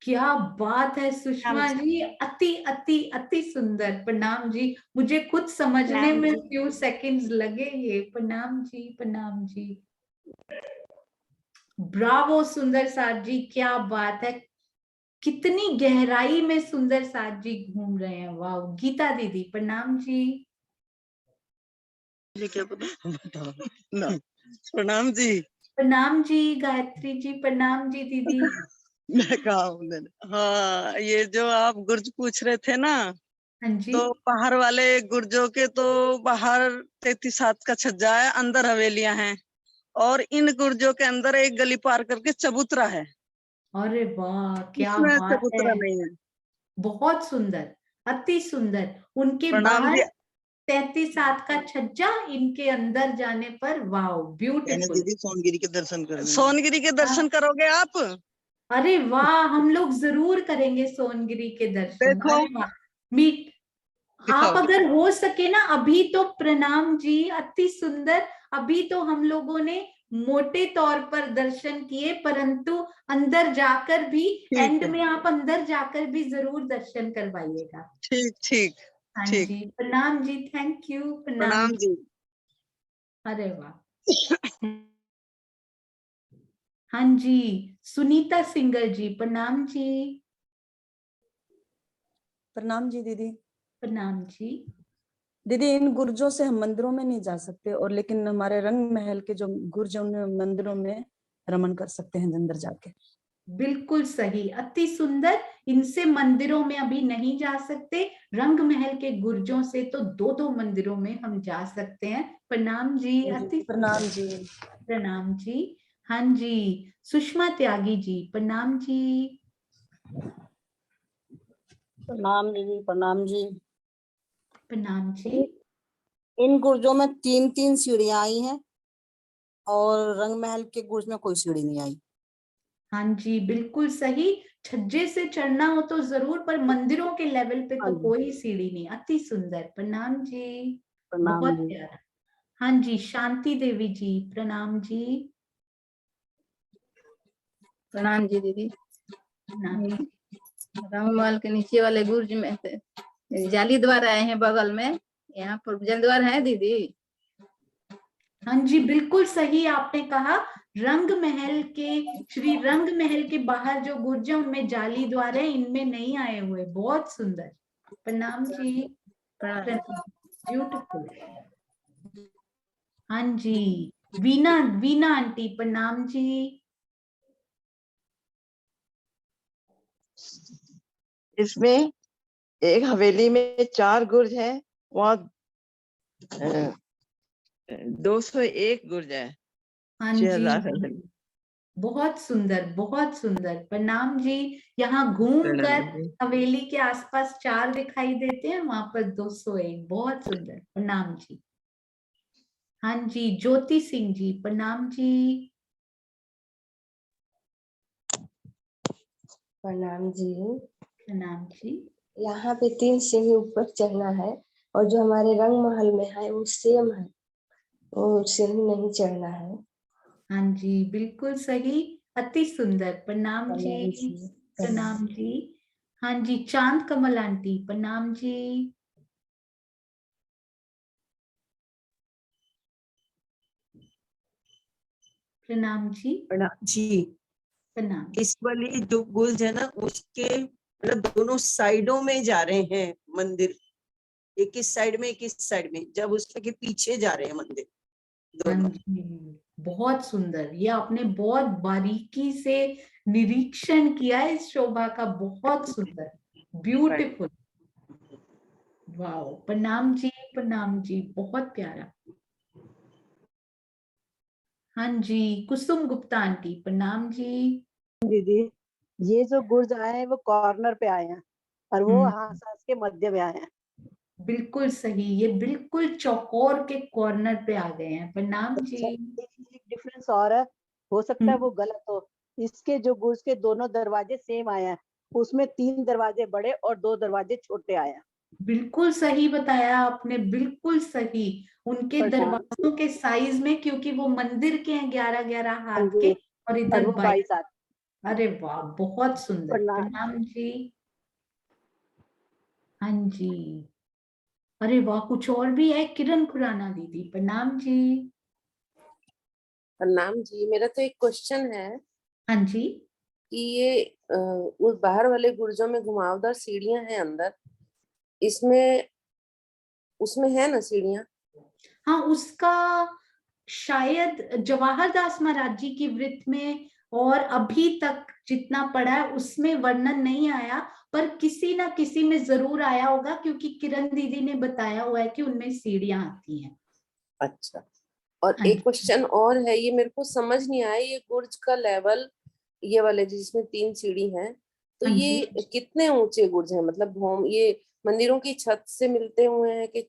क्या बात है सुषमा जी, अति अति अति सुंदर। प्रणाम जी, मुझे खुद समझने प्रणाम में जी। फ्यू सेकंड्स लगे ये। प्रणाम जी, प्रणाम जी। ब्रावो सुंदर साथ जी, क्या बात है, कितनी गहराई में सुंदर साथ जी घूम रहे हैं। वाह। गीता दीदी प्रणाम जी। क्या पता ना। प्रणाम जी। प्रणाम जी गायत्री जी। प्रणाम जी दीदी। मैं कहा हाँ, ये जो आप गुर्ज पूछ रहे थे ना, हाँ जी। तो बाहर वाले गुर्जों के तो बाहर 33 हाथ का छज्जा है, अंदर हवेलियां हैं, और इन गुर्जों के अंदर एक गली पार करके चबूतरा है। अरे वाह, क्या इसमें बात चबूतरा है, नहीं है। बहुत सुंदर, अति सुंदर। उनके प्रणाम बाहर जी। 33 हाथ का छज्जा, इनके अंदर जाने पर वाओ, ब्यूटीफुल। दीदी सोनगिरी के दर्शन कर, सोनगिरी के दर्शन करोगे आप? अरे वाह, हम लोग जरूर करेंगे सोनगिरी के दर्शन। देखो। अरे वाह, मीट आप दिखाओ। अगर हो सके ना अभी तो। प्रणाम जी, अति सुंदर। अभी तो हम लोगों ने मोटे तौर पर दर्शन किए, परंतु अंदर जाकर भी, एंड में आप अंदर जाकर भी जरूर दर्शन करवाइएगा। ठीक ठीक हाँ ठीक। जी, प्रणाम जी, थैंक यू, प्रणाम जी। अरे वाह। हाँ जी, सुनीता सिंगर जी, प्रणाम जी। प्रणाम जी दीदी। प्रणाम जी। दीदी, इन गुर्जों से हम मंदिरों में नहीं जा सकते, और लेकिन हमारे रंग महल के जो गुर्ज हैं उन मंदिरों में रमन कर सकते हैं अंदर जाके। बिल्कुल सही, अति सुंदर। इनसे मंदिरों में अभी नहीं जा सकते, रंग महल के गुर्जों से तो 2-2 मंदिरों में हम जा सकते हैं। प्रणाम जी, अति प्रणाम जी। प्रणाम जी। हाँ जी, सुषमा त्यागी जी, प्रणाम जी। प्रणाम दीदी, प्रणाम जी। प्रणाम जी। इन गुर्जों में 3-3 सीढ़ियां आई हैं और रंग महल के गुर्ज में कोई सीढ़ी नहीं आई। हाँ जी, बिल्कुल सही। छज्जे से चढ़ना हो तो जरूर, पर मंदिरों के लेवल पे तो कोई सीढ़ी नहीं। अति सुंदर, प्रणाम जी, प्रणाम बहुत जी। प्यारा। हाँ जी, शांति देवी जी, प्रणाम जी। प्रणाम जी दीदी। प्रणाम जी। रंग महल के नीचे वाले गुर्ज में जाली द्वार आए हैं बगल में, यहाँ पर जल द्वार है दीदी। हाँ जी, बिल्कुल सही आपने कहा। रंग महल के, श्री रंग महल के बाहर जो गुर्ज है उनमें जाली द्वार है, इनमें नहीं आए हुए। बहुत सुंदर, प्रणाम जी। ब्यूटीफुल। हाँ जी, वीना, वीना आंटी, प्रणाम जी। इसमें एक हवेली में 4 गुर्ज है, वहाँ 201 गुर्ज है। हाँ जी, बहुत सुंदर, बहुत सुंदर, प्रणाम जी। यहाँ घूमकर हवेली के आसपास 4 दिखाई देते हैं, वहां पर 201। बहुत सुंदर, प्रणाम जी। हाँ जी, ज्योति सिंह जी, प्रणाम जी। प्रणाम जी। प्रणाम जी। यहाँ पे 3 सीढ़ी ऊपर चढ़ना है, और जो हमारे रंग महल में है वो सेम है, वो सीढ़ी नहीं चढ़ना है। हाँ जी, बिल्कुल सही, अति सुंदर, प्रणाम जी। प्रणाम जी। हाँ जी, चांद कमल आंटी, प्रणाम जी। प्रणाम जी। प्रणाम जी। प्रणाम। इस वाली जो गुर्ज है ना, उसके मतलब दोनों साइडों में जा रहे हैं मंदिर, एक इस साइड में एक इस साइड में, जब उसके पीछे जा रहे हैं मंदिर दोनों। हाँ जी, बहुत सुंदर, ये आपने बहुत बारीकी से निरीक्षण किया है इस शोभा का। बहुत सुंदर, ब्यूटीफुल, वाओ। प्रणाम जी, प्रणाम जी, बहुत प्यारा। हाँ जी, कुसुम गुप्ता आंटी, प्रणाम जी। दीदी, ये जो गुर्ज आए हैं वो कॉर्नर पे आए हैं, और वो हास के मध्य में आए हैं। बिल्कुल सही, ये बिल्कुल चौकोर के कॉर्नर पे आ गए हैं। प्रणाम जी। एक डिफरेंस और है, हो सकता है वो गलत हो। इसके जो गुर्ज के दोनों दरवाजे सेम आए हैं, उसमें 3 दरवाजे बड़े और 2 दरवाजे छोटे आए हैं। बिल्कुल सही बताया आपने, बिल्कुल सही। उनके दरवाजों के साइज में, क्योंकि वो मंदिर के हैं 11-11 हाथ के, और इधर 22 हाथ। अरे वाह, बहुत सुंदर, प्रणाम जी। हाँ जी, अरे वाह, कुछ और भी है। किरण खुराना दीदी, प्रणाम जी। प्रणाम जी, मेरा तो एक क्वेश्चन है। हाँ जी। कि ये उस बाहर वाले गुर्जों में घुमावदार सीढ़ियां हैं अंदर, इसमें उसमें है ना सीढ़ियां? हाँ, उसका शायद जवाहर दास महाराज जी की वृत्त में और अभी तक जितना पढ़ा है उसमें वर्णन नहीं आया, पर किसी ना किसी में जरूर आया होगा, क्योंकि किरण दीदी ने बताया हुआ है कि उनमें सीढ़ियां आती हैं। अच्छा, और एक क्वेश्चन और है, ये मेरे को समझ नहीं आया, ये गुर्ज का लेवल, ये वाले जिसमें 3 सीढ़ी हैं, तो ये कितने ऊंचे गुर्ज हैं? मतलब भूम ये मंदिरों की छत से मिलते हुए हैं कि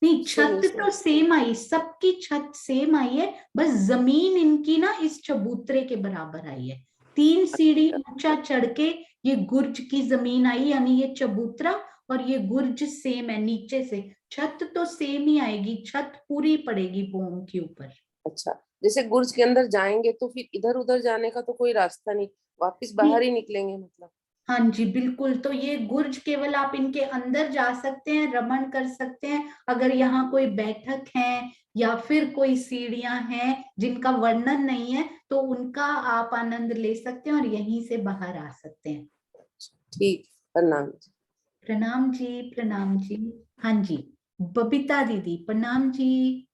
नहीं? छत तो सेम आई, सबकी छत सेम आई है, बस जमीन इनकी ना इस चबूतरे के बराबर आई है। 3 सीढ़ी ऊंचा चढ़ के ये गुर्ज की जमीन आई, यानी ये चबूतरा और ये गुर्ज सेम है नीचे से। छत तो सेम ही आएगी, छत पूरी पड़ेगी भूम के ऊपर। अच्छा, जैसे गुर्ज के अंदर जाएंगे तो फिर इधर उधर जाने का तो कोई रास्ता नहीं, वापस बाहर ही निकलेंगे मतलब? हाँ जी बिल्कुल। तो ये गुर्ज केवल आप इनके अंदर जा सकते हैं, रमण कर सकते हैं। अगर यहाँ कोई बैठक है या फिर कोई सीढ़ियां हैं जिनका वर्णन नहीं है तो उनका आप आनंद ले सकते हैं और यहीं से बाहर आ सकते हैं। ठीक, प्रणाम। प्रणाम जी, प्रणाम जी। हाँ जी, बबीता दीदी प्रणाम जी।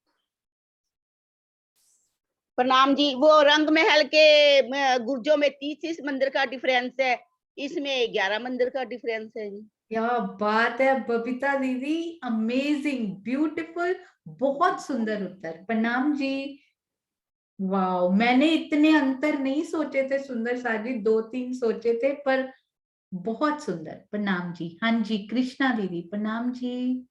प्रणाम जी। वो रंग महल के गुर्जों में 30 मंदिर का डिफरेंस है, इसमें 11 मंदिर का डिफरेंस है जी। क्या बात है बबीता दीदी, अमेजिंग, ब्यूटीफुल, बहुत सुंदर उत्तर। प्रणाम जी। वाह, मैंने इतने अंतर नहीं सोचे थे सुंदर साजी, 2-3 सोचे थे पर बहुत सुंदर। प्रणाम जी। हाँ जी, कृष्णा दीदी प्रणाम जी।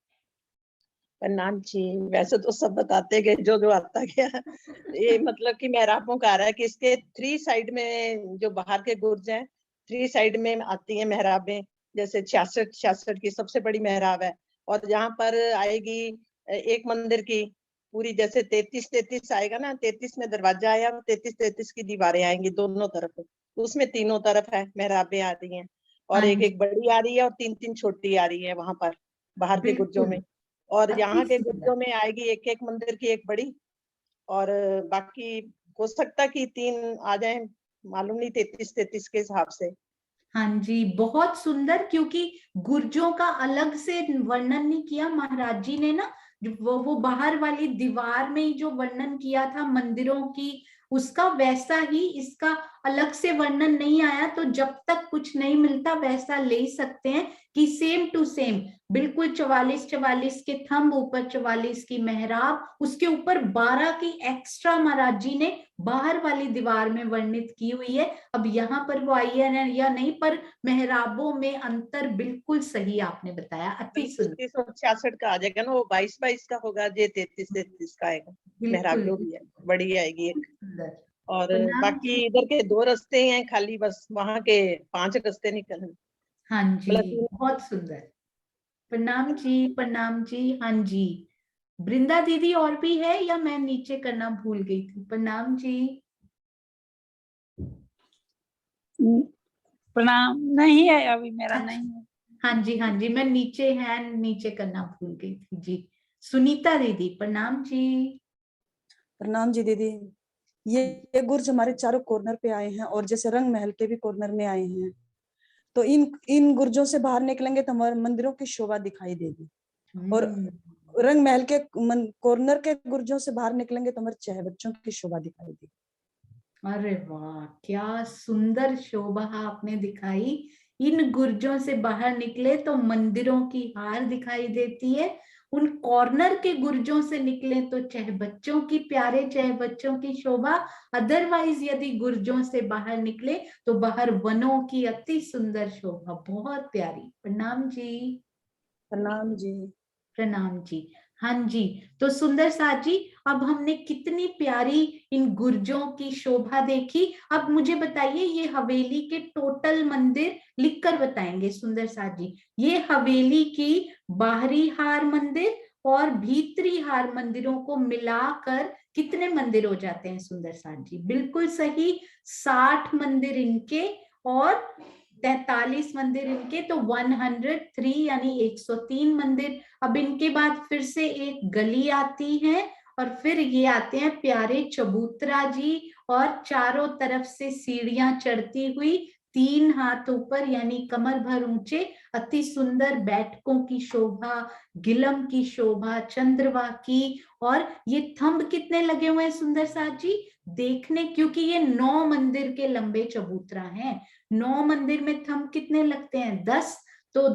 प्रणाम जी। वैसे तो सब बताते गए जो जो आता गया। ये मतलब कि मेहराबों का आ रहा है कि इसके 3 साइड में जो बाहर के गुर्ज हैं 3 साइड में आती हैं मेहराबें। जैसे 66 की सबसे बड़ी मेहराब है, और यहाँ पर आएगी एक मंदिर की पूरी, जैसे 33 आएगा ना, 33 में दरवाजा आया, 33 की दीवारें आएंगी दोनों तरफ, उसमें तीनों तरफ है मेहराबें आ रही हैं, और हाँ एक जी। एक बड़ी आ रही है और 3-3 छोटी आ रही है वहां पर बाहर के गुर्जों बिल्कुल, में। और यहाँ अति के सुंदर। गुर्जों में आएगी एक एक मंदिर की एक बड़ी, और बाकी हो सकता कि 3 आ जाए, मालूम नहीं, 33 के हिसाब से। हाँ जी, बहुत सुंदर, क्योंकि गुर्जों का अलग से वर्णन नहीं किया महाराज जी ने ना, वो बाहर वाली दीवार में ही जो वर्णन किया था मंदिरों की, उसका वैसा ही इसका अलग से वर्णन नहीं आया। तो जब तक कुछ नहीं मिलता वैसा ले सकते हैं कि सेम टू सेम बिल्कुल 44 के थंब, ऊपर 44 की मेहराब, उसके ऊपर 12 की एक्स्ट्रा महाराज जी ने बाहर वाली दीवार में वर्णित की हुई है। अब यहाँ पर वो आई है या नहीं, पर मेहराबों में अंतर बिल्कुल सही आपने बताया, अति सुंदर। 36 का आ जाएगा ना, वो 22 का होगा, ये 33 का आएगा। मेहराब जो भी है बड़ी आएगी एक। सुंदर। और प्रणाम बाकी जी। इधर के 2 रास्ते हैं खाली, बस वहां के 5 रास्ते निकल। हाँ मतलब जी, बहुत सुंदर। प्रणाम जी, प्रणाम जी। हाँ जी, वृंदा दीदी और भी है या मैं नीचे करना भूल गई थी? प्रणाम जी। प्रणाम, नहीं है अभी मेरा, नहीं है। हाँ जी, हाँ जी, मैं नीचे हैंड नीचे करना भूल गई थी जी। सुनीता दीदी प्रणाम जी। प्रणाम जी दीदी। ये गुर्ज हमारे चारों कॉर्नर पे आए हैं और जैसे रंग महल के भी कॉर्नर में आए हैं, तो इन गुर्जों से बाहर निकलेंगे तो हमारे मंदिरों की शोभा दिखाई देगी। और रंग महल के कॉर्नर के गुर्जों से बाहर निकलेंगे तो हमारे चेहरे बच्चों की शोभा दिखाई देगी। अरे वाह, क्या सुंदर शोभा आपने दिखाई। इन गुर्जों से बाहर निकले तो मंदिरों की हार दिखाई देती है, उन कॉर्नर के गुर्जों से निकले तो चह बच्चों की, प्यारे चह बच्चों की शोभा। अदरवाइज यदि गुर्जों से बाहर निकले तो बाहर वनों की अति सुंदर शोभा, बहुत प्यारी। प्रणाम जी। प्रणाम जी। प्रणाम जी। हाँ जी, तो सुंदर साथ जी, अब हमने कितनी प्यारी इन गुर्जों की शोभा देखी। अब मुझे बताइए, ये हवेली के टोटल मंदिर लिखकर बताएंगे सुंदर साथ जी। ये हवेली की बाहरी हार मंदिर और भीतरी हार मंदिरों को मिलाकर कितने मंदिर हो जाते हैं सुंदर साथ जी? बिल्कुल सही, 60 मंदिर इनके और 43 मंदिर इनके, तो 103 यानी 103 मंदिर। अब इनके बाद फिर से एक गली आती है और फिर ये आते हैं प्यारे चबूतरा जी, और चारों तरफ से सीढ़ियां चढ़ती हुई 3 हाथ ऊपर यानी कमर भर ऊंचे, अति सुंदर बैठकों की शोभा, गिलम की शोभा, चंद्रवा की। और ये थंब कितने लगे हुए हैं सुंदर साथ जी देखने, क्योंकि ये 9 मंदिर के लंबे चबूतरा हैं। 9 मंदिर में थंब कितने लगते हैं? 10। तो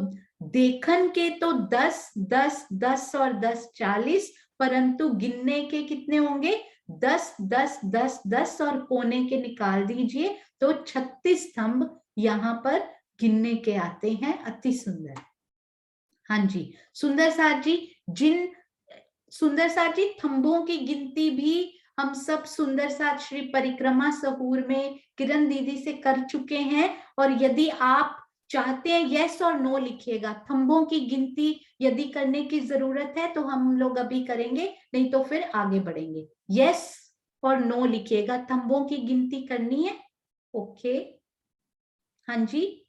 देखन के तो 10 10 10 और 10 40, परंतु गिनने के कितने होंगे? 10 10 10 10, और कोने के निकाल दीजिए तो 36 स्तंभ यहाँ पर गिनने के आते हैं। अति सुंदर। हाँ जी, सुंदर साथ जी, सुंदर साथ जी थंबों की गिनती भी हम सब सुंदर साथ श्री परिक्रमा सहूर में किरण दीदी से कर चुके हैं। और यदि आप चाहते हैं यस और नो लिखिएगा, थंबों की गिनती यदि करने की जरूरत है तो हम लोग अभी करेंगे, नहीं तो फिर आगे बढ़ेंगे। यस और नो लिखिएगा। थंबों की गिनती करनी है। ओके, हाँ जी,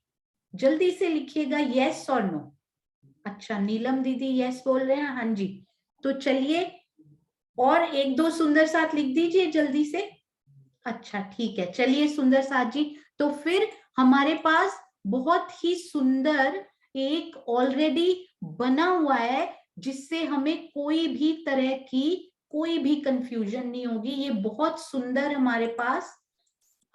जल्दी से लिखिएगा यस और नो। अच्छा, नीलम दीदी यस बोल रहे हैं, हाँ जी। तो चलिए, और एक दो सुंदर साथ लिख दीजिए जल्दी से। अच्छा ठीक है, चलिए सुंदर साथ जी। तो फिर हमारे पास बहुत ही सुंदर एक ऑलरेडी बना हुआ है, जिससे हमें कोई भी तरह की कोई भी कंफ्यूजन नहीं होगी। ये बहुत सुंदर हमारे पास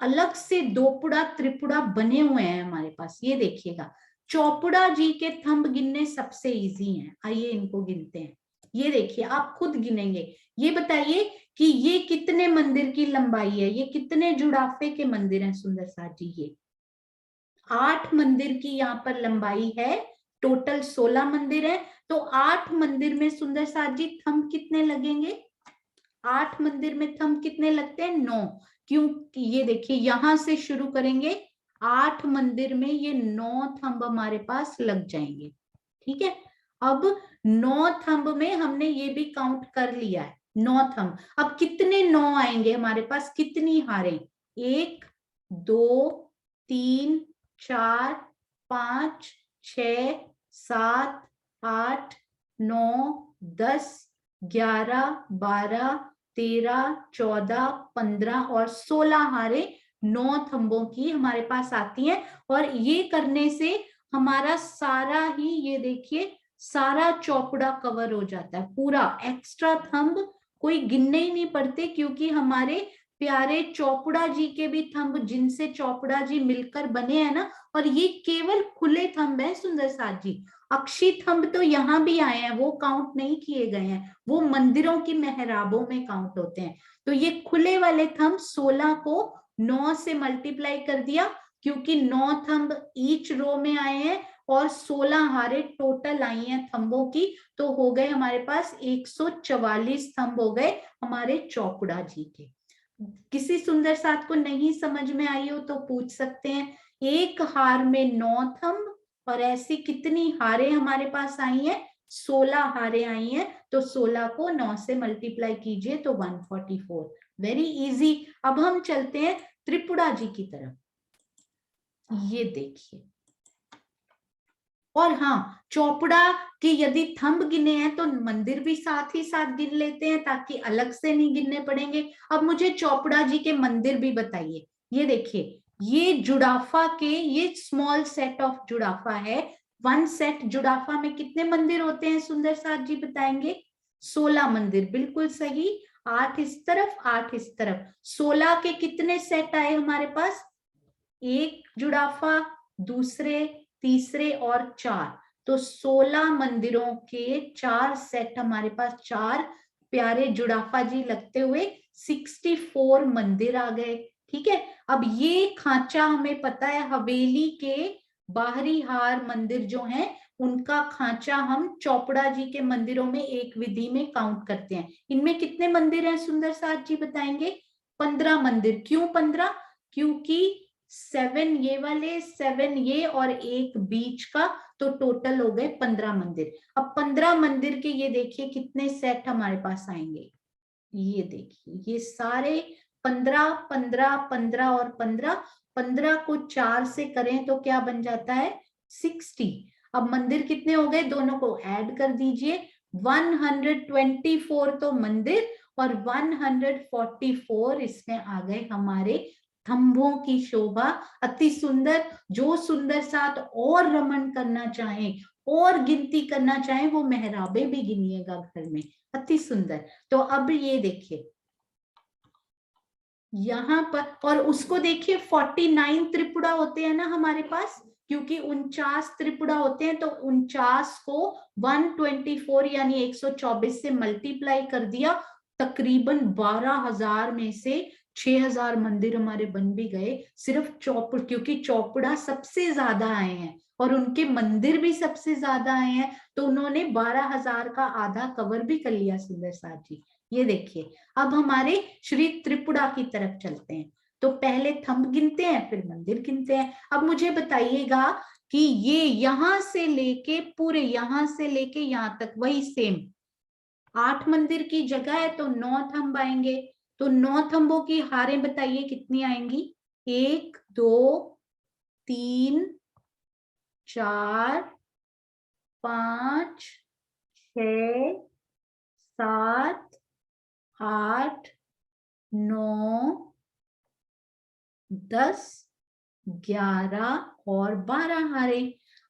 अलग से दोपुड़ा त्रिपुड़ा बने हुए हैं हमारे पास। ये देखिएगा, चौपुड़ा जी के थंब गिनने सबसे इजी हैं। आइए इनको गिनते हैं। ये देखिए, आप खुद गिनेंगे। ये बताइए कि ये कितने मंदिर की लंबाई है, ये कितने जुड़ाफे के मंदिर हैं सुंदर साथ जी? ये 8 मंदिर की यहाँ पर लंबाई है। टोटल 16 मंदिर है। तो 8 मंदिर में सुंदर साथ जी थंब कितने लगेंगे? 8 मंदिर में थंब कितने लगते हैं? 9। क्योंकि ये देखिए, यहां से शुरू करेंगे, 8 मंदिर में ये 9 थंब हमारे पास लग जाएंगे। ठीक है, अब 9 थंब में हमने ये भी काउंट कर लिया है, 9 थंब। अब कितने 9 आएंगे हमारे पास? कितनी हारें? 1 2 3 4 5 6 7 8 9 10 11 12 13 14 15 और 16 हारे 9 थंबों की हमारे पास आती हैं। और ये करने से हमारा सारा ही, ये देखिए, सारा चौपड़ा कवर हो जाता है पूरा। एक्स्ट्रा थंब कोई गिनने ही नहीं पड़ते, क्योंकि हमारे प्यारे चौपड़ा जी के भी थंब, जिनसे चौपड़ा जी मिलकर बने हैं ना, और ये केवल खुले थंब है सुंदर साथ जी। अक्षी थंब तो यहाँ भी आए हैं, वो काउंट नहीं किए गए हैं, वो मंदिरों की मेहराबों में काउंट होते हैं। तो ये खुले वाले थंब 16 को 9 से मल्टीप्लाई कर दिया, क्योंकि 9 थंब ईच रो में आए हैं और 16 हारे टोटल आई हैं थंबों की। तो हो गए हमारे पास 144 थंब हो गए हमारे चौपड़ा जी के। किसी सुंदर साथ को नहीं समझ में आई हो तो पूछ सकते हैं। एक हार में 9 थंब, और ऐसी कितनी हारें हमारे पास आई हैं? 16 हारें आई हैं। तो 16 को 9 से मल्टीप्लाई कीजिए तो 144। Very easy. अब हम चलते हैं त्रिपुरा जी की तरफ। ये देखिए, और हाँ, चौपड़ा के यदि थंब गिने हैं तो मंदिर भी साथ ही साथ गिन लेते हैं, ताकि अलग से नहीं गिनने पड़ेंगे। अब मुझे चौपड़ा जी के मंदिर भी बताइए। ये देखिए, ये जुड़ाफा के, ये स्मॉल सेट ऑफ जुड़ाफा है। 1 सेट जुड़ाफा में कितने मंदिर होते हैं सुंदर साथ जी बताएंगे? 16 मंदिर, बिल्कुल सही। 8 इस तरफ, 8 इस तरफ। 16 के कितने सेट आए हमारे पास? एक जुड़ाफा, दूसरे, तीसरे और 4। तो 16 मंदिरों के 4 सेट हमारे पास, 4 प्यारे जुड़ाफा जी लगते हुए 64 मंदिर आ गए। ठीक है, अब ये खांचा हमें पता है, हवेली के बाहरी हार मंदिर जो हैं, उनका खांचा हम चौपड़ा जी के मंदिरों में एक विधि में काउंट करते हैं। इनमें कितने मंदिर हैं सुंदर साथ जी बताएंगे? 15 मंदिर। क्यों 15? क्योंकि 7 ये वाले, 7 ये और एक बीच का, तो टोटल हो गए 15 मंदिर। अब 15 मंदिर के ये देखिए कितने सेट हमारे पास आएंगे। ये देखिए, ये सारे 15 15 15 और 15। 15 को 4 से करें तो क्या बन जाता है? 60। अब मंदिर कितने हो गए? दोनों को ऐड कर दीजिए। 124 तो मंदिर और 144 इसमें आ गए हमारे थंभों की शोभा। अति सुंदर। जो सुंदर साथ और रमन करना चाहे और गिनती करना चाहे, वो मेहराबे भी गिनिएगा घर में। अति सुंदर। तो अब ये देखिए यहाँ पर, और उसको देखिए 49 त्रिपुरा होते हैं ना हमारे पास, क्योंकि 49 त्रिपुरा होते हैं। तो 49 को 124 यानी 124 से मल्टीप्लाई कर दिया। तकरीबन 12,000 में से 6,000 मंदिर हमारे बन भी गए, सिर्फ चौपड़, क्योंकि चौपड़ा सबसे ज्यादा आए हैं और उनके मंदिर भी सबसे ज्यादा आए हैं। तो उन्होंने 12,000 का आधा कवर भी कर लिया सुंदर साथ जी। ये देखिए, अब हमारे श्री त्रिपुरा की तरफ चलते हैं। तो पहले थंब गिनते हैं, फिर मंदिर गिनते हैं। अब मुझे बताइएगा कि ये यहां से लेके पूरे, यहां से लेके यहां तक वही सेम 8 मंदिर की जगह है तो 9 थंब आएंगे। तो 9 थंबों की हारें बताइए कितनी आएंगी? 1 2 3 4 5 6 7 8 9 10 11 और 12 हारे।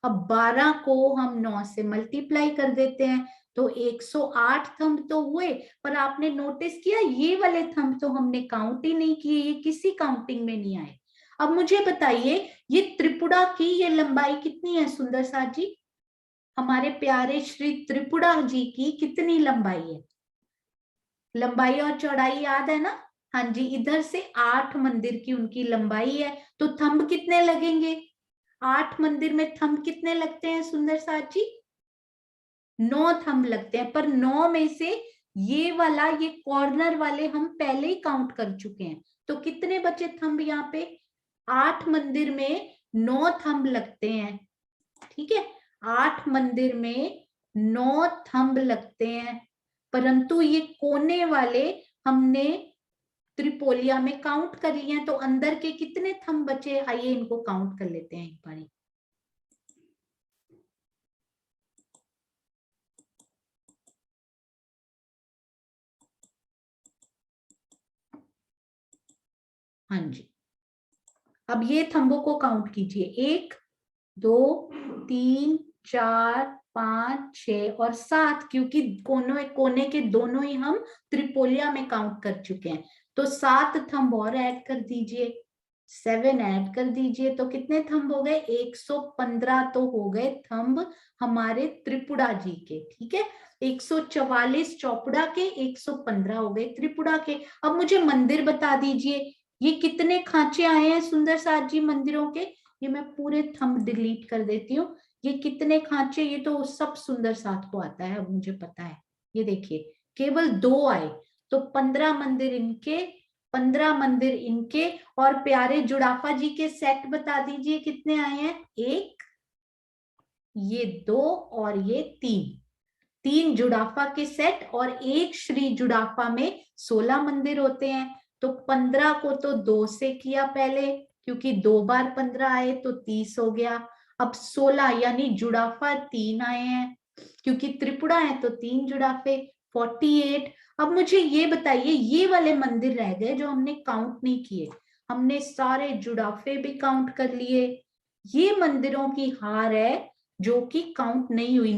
अब 12 को हम 9 से मल्टीप्लाई कर देते हैं तो 108 थंब तो हुए, पर आपने नोटिस किया ये वाले थंब तो हमने काउंट ही नहीं किए, ये किसी काउंटिंग में नहीं आए। अब मुझे बताइए ये त्रिपुरा की ये लंबाई कितनी है सुंदर साथ जी? हमारे प्यारे श्री त्रिपुरा जी की कितनी लंबाई है? लंबाई और चौड़ाई याद है ना? हाँ जी, इधर से 8 मंदिर की उनकी लंबाई है, तो थंब कितने लगेंगे? 8 मंदिर में थंब कितने लगते हैं सुंदर साथ जी? 9 थंब लगते हैं, पर 9 में से ये वाला, ये कॉर्नर वाले हम पहले ही काउंट कर चुके हैं, तो कितने बचे थंब यहाँ पे? 8 मंदिर में 9 थंब लगते हैं, ठीक है? 8 मंदिर में 9 थंब लगते हैं, परंतु ये कोने वाले हमने त्रिपोलिया में काउंट कर लिए हैं, तो अंदर के कितने थंब बचे? आइए इनको काउंट कर लेते हैं एक बार। हाँ जी, अब ये थंबों को काउंट कीजिए। 1 2 3 4 5 6 और 7, क्योंकि कोने के दोनों ही हम त्रिपोलिया में काउंट कर चुके हैं, तो 7 थंब और ऐड कर दीजिए, 7 ऐड कर दीजिए, तो कितने थंब हो गए? 115 तो हो गए थंब हमारे त्रिपुरा जी के, ठीक है? 144 चौपुड़ा के, 115 हो गए त्रिपुरा के। अब मुझे मंदिर बता दीजिए, ये कितने खांचे आए हैं सुंदर साथ जी मंदिरों के? ये मैं पूरे थंब डिलीट कर देती हूँ। ये कितने खांचे? ये तो सब सुंदर साथ को आता है, अब मुझे पता है। ये देखिए केवल 2 आए, तो 15 मंदिर इनके, 15 मंदिर इनके, और प्यारे जुड़ाफा जी के सेट बता दीजिए कितने आए हैं? 1, ये 2 और ये 3 जुड़ाफा के सेट, और एक श्री जुड़ाफा में 16 मंदिर होते हैं, तो 15 को तो 2 से किया पहले, क्योंकि 2 बार 15 आए तो 30 हो गया। अब 16 यानी जुड़ाफा 3 आए हैं, क्योंकि त्रिपुरा है तो 3 जुड़ाफे, 48। अब मुझे ये बताइए, ये वाले मंदिर रह गए जो हमने काउंट नहीं किए, हमने सारे जुड़ाफे भी काउंट कर लिए, ये मंदिरों की हार है जो कि काउंट नहीं हुई।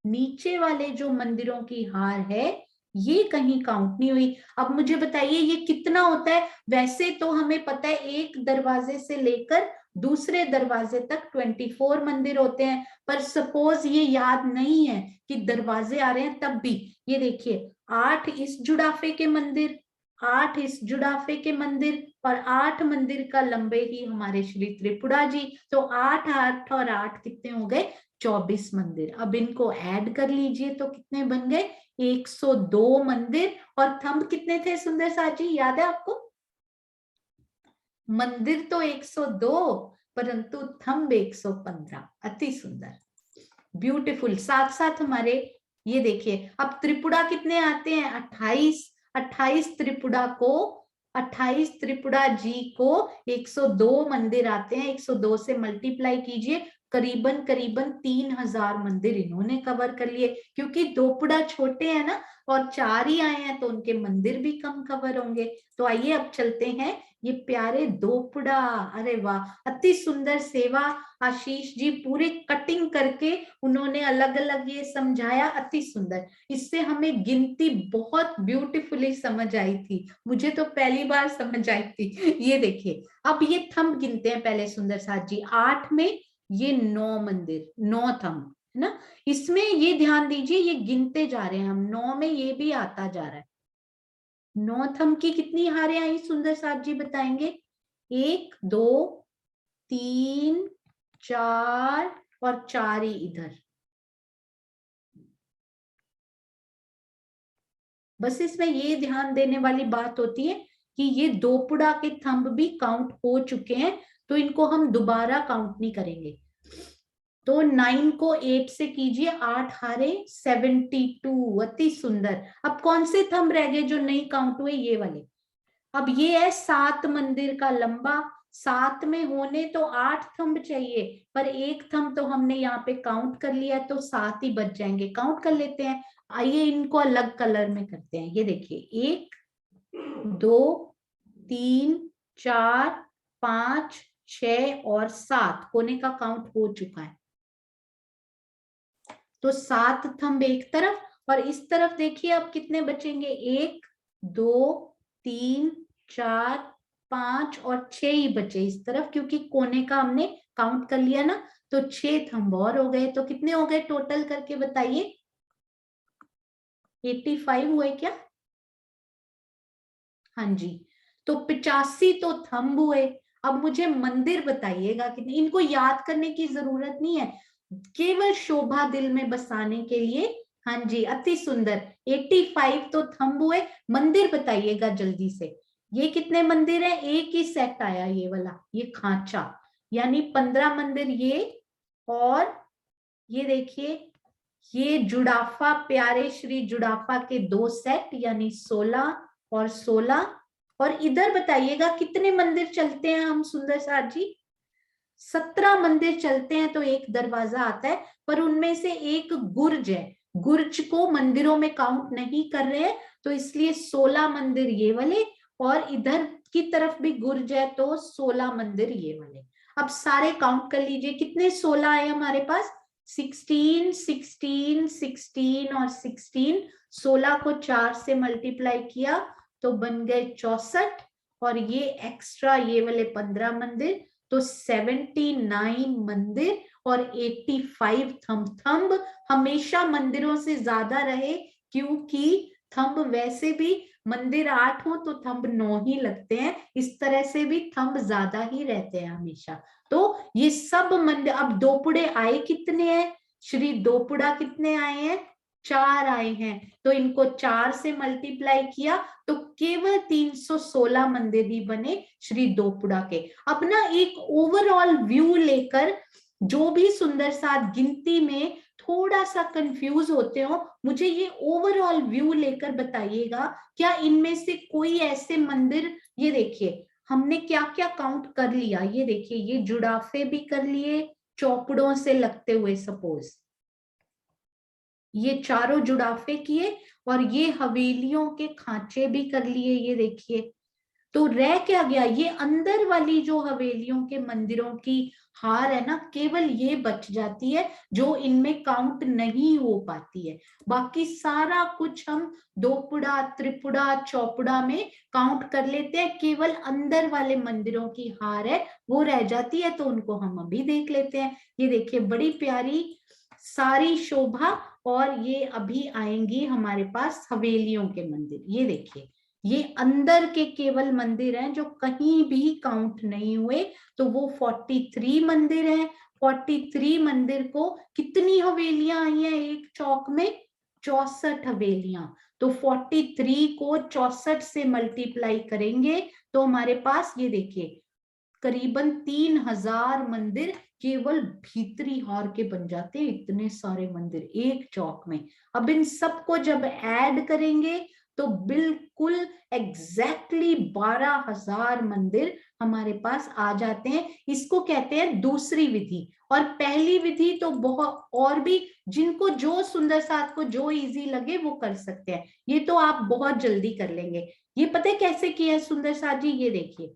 नीचे वाले जो मंदिरों की हार है ये कहीं काउंट नहीं हुई। अब मुझे बताइए ये कितना होता है? वैसे तो हमें पता है एक दरवाजे से लेकर दूसरे दरवाजे तक 24 मंदिर होते हैं, पर सपोज ये याद नहीं है कि दरवाजे आ रहे हैं, तब भी ये देखिए 8 इस जुड़ाफे के मंदिर, 8 इस जुड़ाफे के मंदिर, और 8 मंदिर का लंबे ही हमारे श्री त्रिपुरा जी, तो 8 8 और 8 कितने हो गए? 24 मंदिर। अब इनको ऐड कर लीजिए तो कितने बन गए? 102 मंदिर। और थंब कितने थे सुंदर साथ जी, याद है आपको? मंदिर तो 102, परंतु थंब 115। अति सुंदर, ब्यूटीफुल। साथ साथ हमारे ये देखिए, अब त्रिपुरा कितने आते हैं? 28 त्रिपुरा को, 28 त्रिपुरा जी को 102 मंदिर आते हैं, 102 से मल्टीप्लाई कीजिए, करीबन 3000 मंदिर इन्होंने कवर कर लिए, क्योंकि 2 पुड़ा छोटे हैं ना, और 4 ही आए हैं तो उनके मंदिर भी कम कवर होंगे। तो आइए अब चलते हैं ये प्यारे 2 पुड़ा। अरे वाह, अति सुंदर सेवा आशीष जी, पूरे कटिंग करके उन्होंने अलग अलग ये समझाया, अति सुंदर। इससे हमें गिनती बहुत ब्यूटीफुली समझ आई थी, मुझे तो पहली बार समझ आई थी। ये देखिए अब ये थंब गिनते हैं पहले सुंदर साथ जी। 8 में ये 9 मंदिर, 9 थंब है ना, इसमें ये ध्यान दीजिए ये गिनते जा रहे हैं हम, 9 में ये भी आता जा रहा है। 9 थंब की कितनी हारें आई सुंदर साथ जी बताएंगे? 1 2 3 4 और 4 ही इधर। बस इसमें ये ध्यान देने वाली बात होती है कि ये 2 पुड़ा के थंब भी काउंट हो चुके हैं, तो इनको हम दोबारा काउंट नहीं करेंगे। तो 9 को 8 से कीजिए, 8 हारे 72, अति सुंदर। अब कौन से थंब रह गए जो नहीं काउंट हुए? ये वाले। अब ये है 7 मंदिर का लंबा, 7 में होने तो 8 थंब चाहिए, पर एक थंब तो हमने यहाँ पे काउंट कर लिया, तो 7 ही बच जाएंगे। काउंट कर लेते हैं। आइए इनको अलग कलर में करते हैं। ये देखिए, 1 2 3 4 5 6 और 7 कोने का काउंट हो चुका है। तो 7 थंब एक तरफ, और इस तरफ देखिए अब कितने बचेंगे? 1 2 3 4 5 और 6 ही बचे इस तरफ, क्योंकि कोने का हमने काउंट कर लिया ना, तो 6 थंब और हो गए। तो कितने हो गए टोटल करके बताइए? 85 हुए क्या? हाँ जी। तो 85 तो थंब हुए। अब मुझे मंदिर बताइएगा कितने। इनको याद करने की जरूरत नहीं है, केवल शोभा दिल में बसाने के लिए। हाँ जी, अति सुंदर। 85 तो थंब हुए। मंदिर बताइएगा जल्दी से। ये कितने मंदिर है? एक ही सेट आया ये वाला, ये खांचा, यानी 15 मंदिर ये। और ये देखिए, ये जुड़ाफा, प्यारे श्री जुड़ाफा के 2 सेट, यानी 16 और 16। और इधर बताइएगा कितने मंदिर चलते हैं हम सुंदर साथ जी? 17 मंदिर चलते हैं, तो एक दरवाजा आता है, पर उनमें से एक गुर्ज है। गुर्ज को मंदिरों में काउंट नहीं कर रहे हैं, तो इसलिए 16 मंदिर ये वाले, और इधर की तरफ भी गुर्ज है, तो 16 मंदिर ये वाले। अब सारे काउंट कर लीजिए, कितने 16 आए हमारे पास? 16 16 16 और 16। 16 को 4 से मल्टीप्लाई किया तो बन गए 64, और ये एक्स्ट्रा ये वाले 15 मंदिर, तो 79 मंदिर और 85 थंब। थंब हमेशा मंदिरों से ज्यादा रहे, क्योंकि थंब वैसे भी मंदिर 8 हो तो थंब 9 ही लगते हैं, इस तरह से भी थंब ज्यादा ही रहते हैं हमेशा। तो ये सब मंदिर। अब दोपुड़े आए कितने हैं? श्री दोपुड़ा कितने आए हैं? 4 आए हैं, तो इनको 4 से मल्टीप्लाई किया तो केवल 316 मंदिर ही बने श्री दोपुड़ा के। अब ना एक ओवरऑल व्यू लेकर, जो भी सुंदर साथ गिनती में थोड़ा सा कंफ्यूज होते हो, मुझे ये ओवरऑल व्यू लेकर बताइएगा, क्या इनमें से कोई ऐसे मंदिर, ये देखिए हमने क्या क्या काउंट कर लिया। ये देखिए, ये जुड़ाफे भी कर लिए चौपड़ों से लगते हुए, सपोज ये चारों जुड़ाफे किए, और ये हवेलियों के खांचे भी कर लिए। ये देखिए, तो रह क्या गया? ये अंदर वाली जो हवेलियों के मंदिरों की हार है ना, केवल ये बच जाती है, जो इनमें काउंट नहीं हो पाती है। बाकी सारा कुछ हम दोपुड़ा, त्रिपुड़ा, चौपुड़ा में काउंट कर लेते हैं। केवल अंदर वाले मंदिरों की हार है, वो रह जाती है, तो उनको हम अभी देख लेते हैं। ये देखिए, बड़ी प्यारी सारी शोभा, और ये अभी आएंगी हमारे पास हवेलियों के मंदिर। ये देखिए, ये अंदर के केवल मंदिर हैं जो कहीं भी काउंट नहीं हुए, तो वो 43 मंदिर हैं। 43 मंदिर को कितनी हवेलियां आई हैं एक चौक में? 64 हवेलियां। तो 43 को 64 से मल्टीप्लाई करेंगे तो हमारे पास, ये देखिए, करीबन 3000 मंदिर केवल भीतरी हार के बन जाते हैं। इतने सारे मंदिर एक चौक में। अब इन सबको जब ऐड करेंगे तो बिल्कुल एग्जैक्टली 12,000 मंदिर हमारे पास आ जाते हैं। इसको कहते हैं दूसरी विधि। और पहली विधि तो बहुत, और भी जिनको जो सुंदर साथ को जो इजी लगे वो कर सकते हैं। ये तो आप बहुत जल्दी कर लेंगे। ये पता है कैसे किया है सुंदर साथ जी? ये देखिए,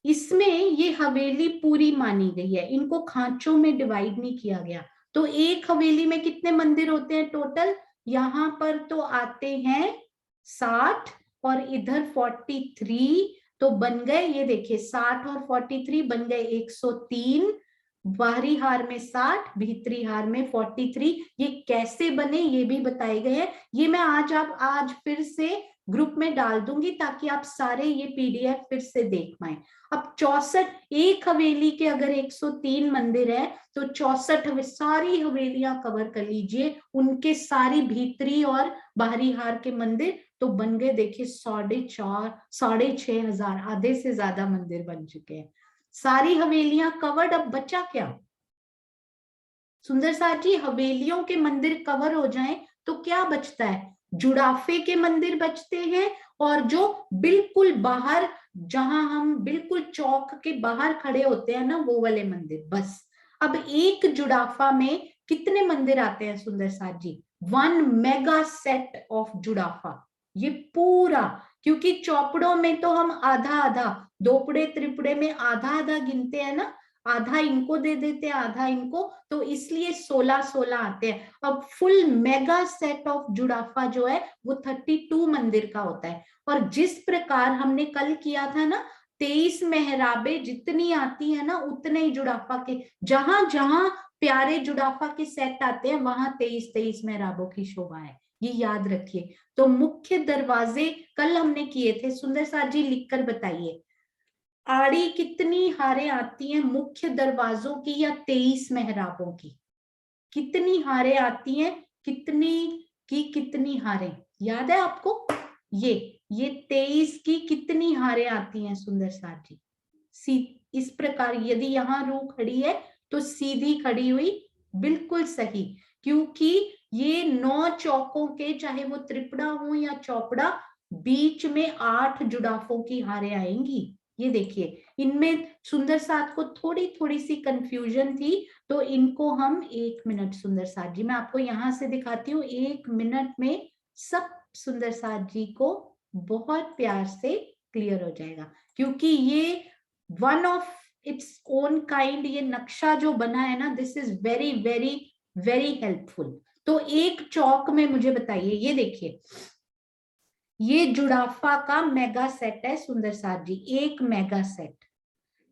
इसमें ये हवेली पूरी मानी गई है, इनको खांचों में डिवाइड नहीं किया गया। तो एक हवेली में कितने मंदिर होते हैं टोटल? यहाँ पर तो आते हैं 60 और इधर 43, तो बन गए, ये देखिए 60 और 43 बन गए 103। बाहरी हार में 60, भीतरी हार में 43। ये कैसे बने ये भी बताए गए हैं। ये मैं आज फिर से ग्रुप में डाल दूंगी, ताकि आप सारे ये पीडीएफ फिर से देख पाए। अब 64, एक हवेली के अगर 103 मंदिर है तो 64 सारी हवेलियां कवर कर लीजिए, उनके सारी भीतरी और बाहरी हार के मंदिर, तो बन गए देखिए 6,500, आधे से ज्यादा मंदिर बन चुके हैं। सारी हवेलियां कवर्ड। अब बचा क्या? सुंदर साथ जी, हवेलियों के मंदिर कवर हो जाएं तो क्या बचता है? जुड़ाफे के मंदिर बचते हैं, और जो बिल्कुल बाहर, जहां हम बिल्कुल चौक के बाहर खड़े होते हैं ना, वो वाले मंदिर बस। अब एक जुड़ाफा में कितने मंदिर आते हैं सुंदर साथ जी? 1 मेगा सेट ऑफ जुड़ाफा, ये पूरा। क्योंकि चौपड़ों में तो हम आधा आधा, दोपड़े त्रिपड़े में आधा आधा गिनते हैं ना, आधा इनको दे देते हैं आधा इनको, तो इसलिए 16-16 आते हैं। अब फुल मेगा सेट ऑफ जुड़ाफा जो है वो 32 मंदिर का होता है। और जिस प्रकार हमने कल किया था ना, 23 मेहराबे जितनी आती है ना, उतने ही जुड़ाफा के, जहां जहां प्यारे जुड़ाफा के सेट आते हैं वहां 23-23 मेहराबों की शोभा है, ये याद रखिए। तो मुख्य दरवाजे कल हमने किए थे, सुंदर साथ जी लिखकर बताइए, आड़ी कितनी हारें आती हैं मुख्य दरवाजों की या 23 मेहराबों की? कितनी हारें आती हैं, कितनी हारें याद है आपको? ये 23 की कितनी हारें आती हैं सुंदर साथ जी? इस प्रकार यदि यहाँ रू खड़ी है तो सीधी खड़ी हुई, बिल्कुल सही, क्योंकि ये 9 चौकों के, चाहे वो त्रिपड़ा हो या चौपड़ा, बीच में 8 जुड़ाफों की हारें आएंगी। ये देखिए, इनमें सुंदर साथ को थोड़ी थोड़ी सी कंफ्यूजन थी, तो इनको हम 1 मिनट सुंदर साथ जी, मैं आपको यहां से दिखाती हूँ, 1 मिनट में सब सुंदर साथ जी को बहुत प्यार से क्लियर हो जाएगा। क्योंकि ये one of its own kind, ये नक्शा जो बना है ना, this is very very very helpful. तो एक चौक में मुझे बताइए, ये देखिए, ये जुड़ाफा का मेगा सेट है सुंदर साथ जी, एक मेगा सेट।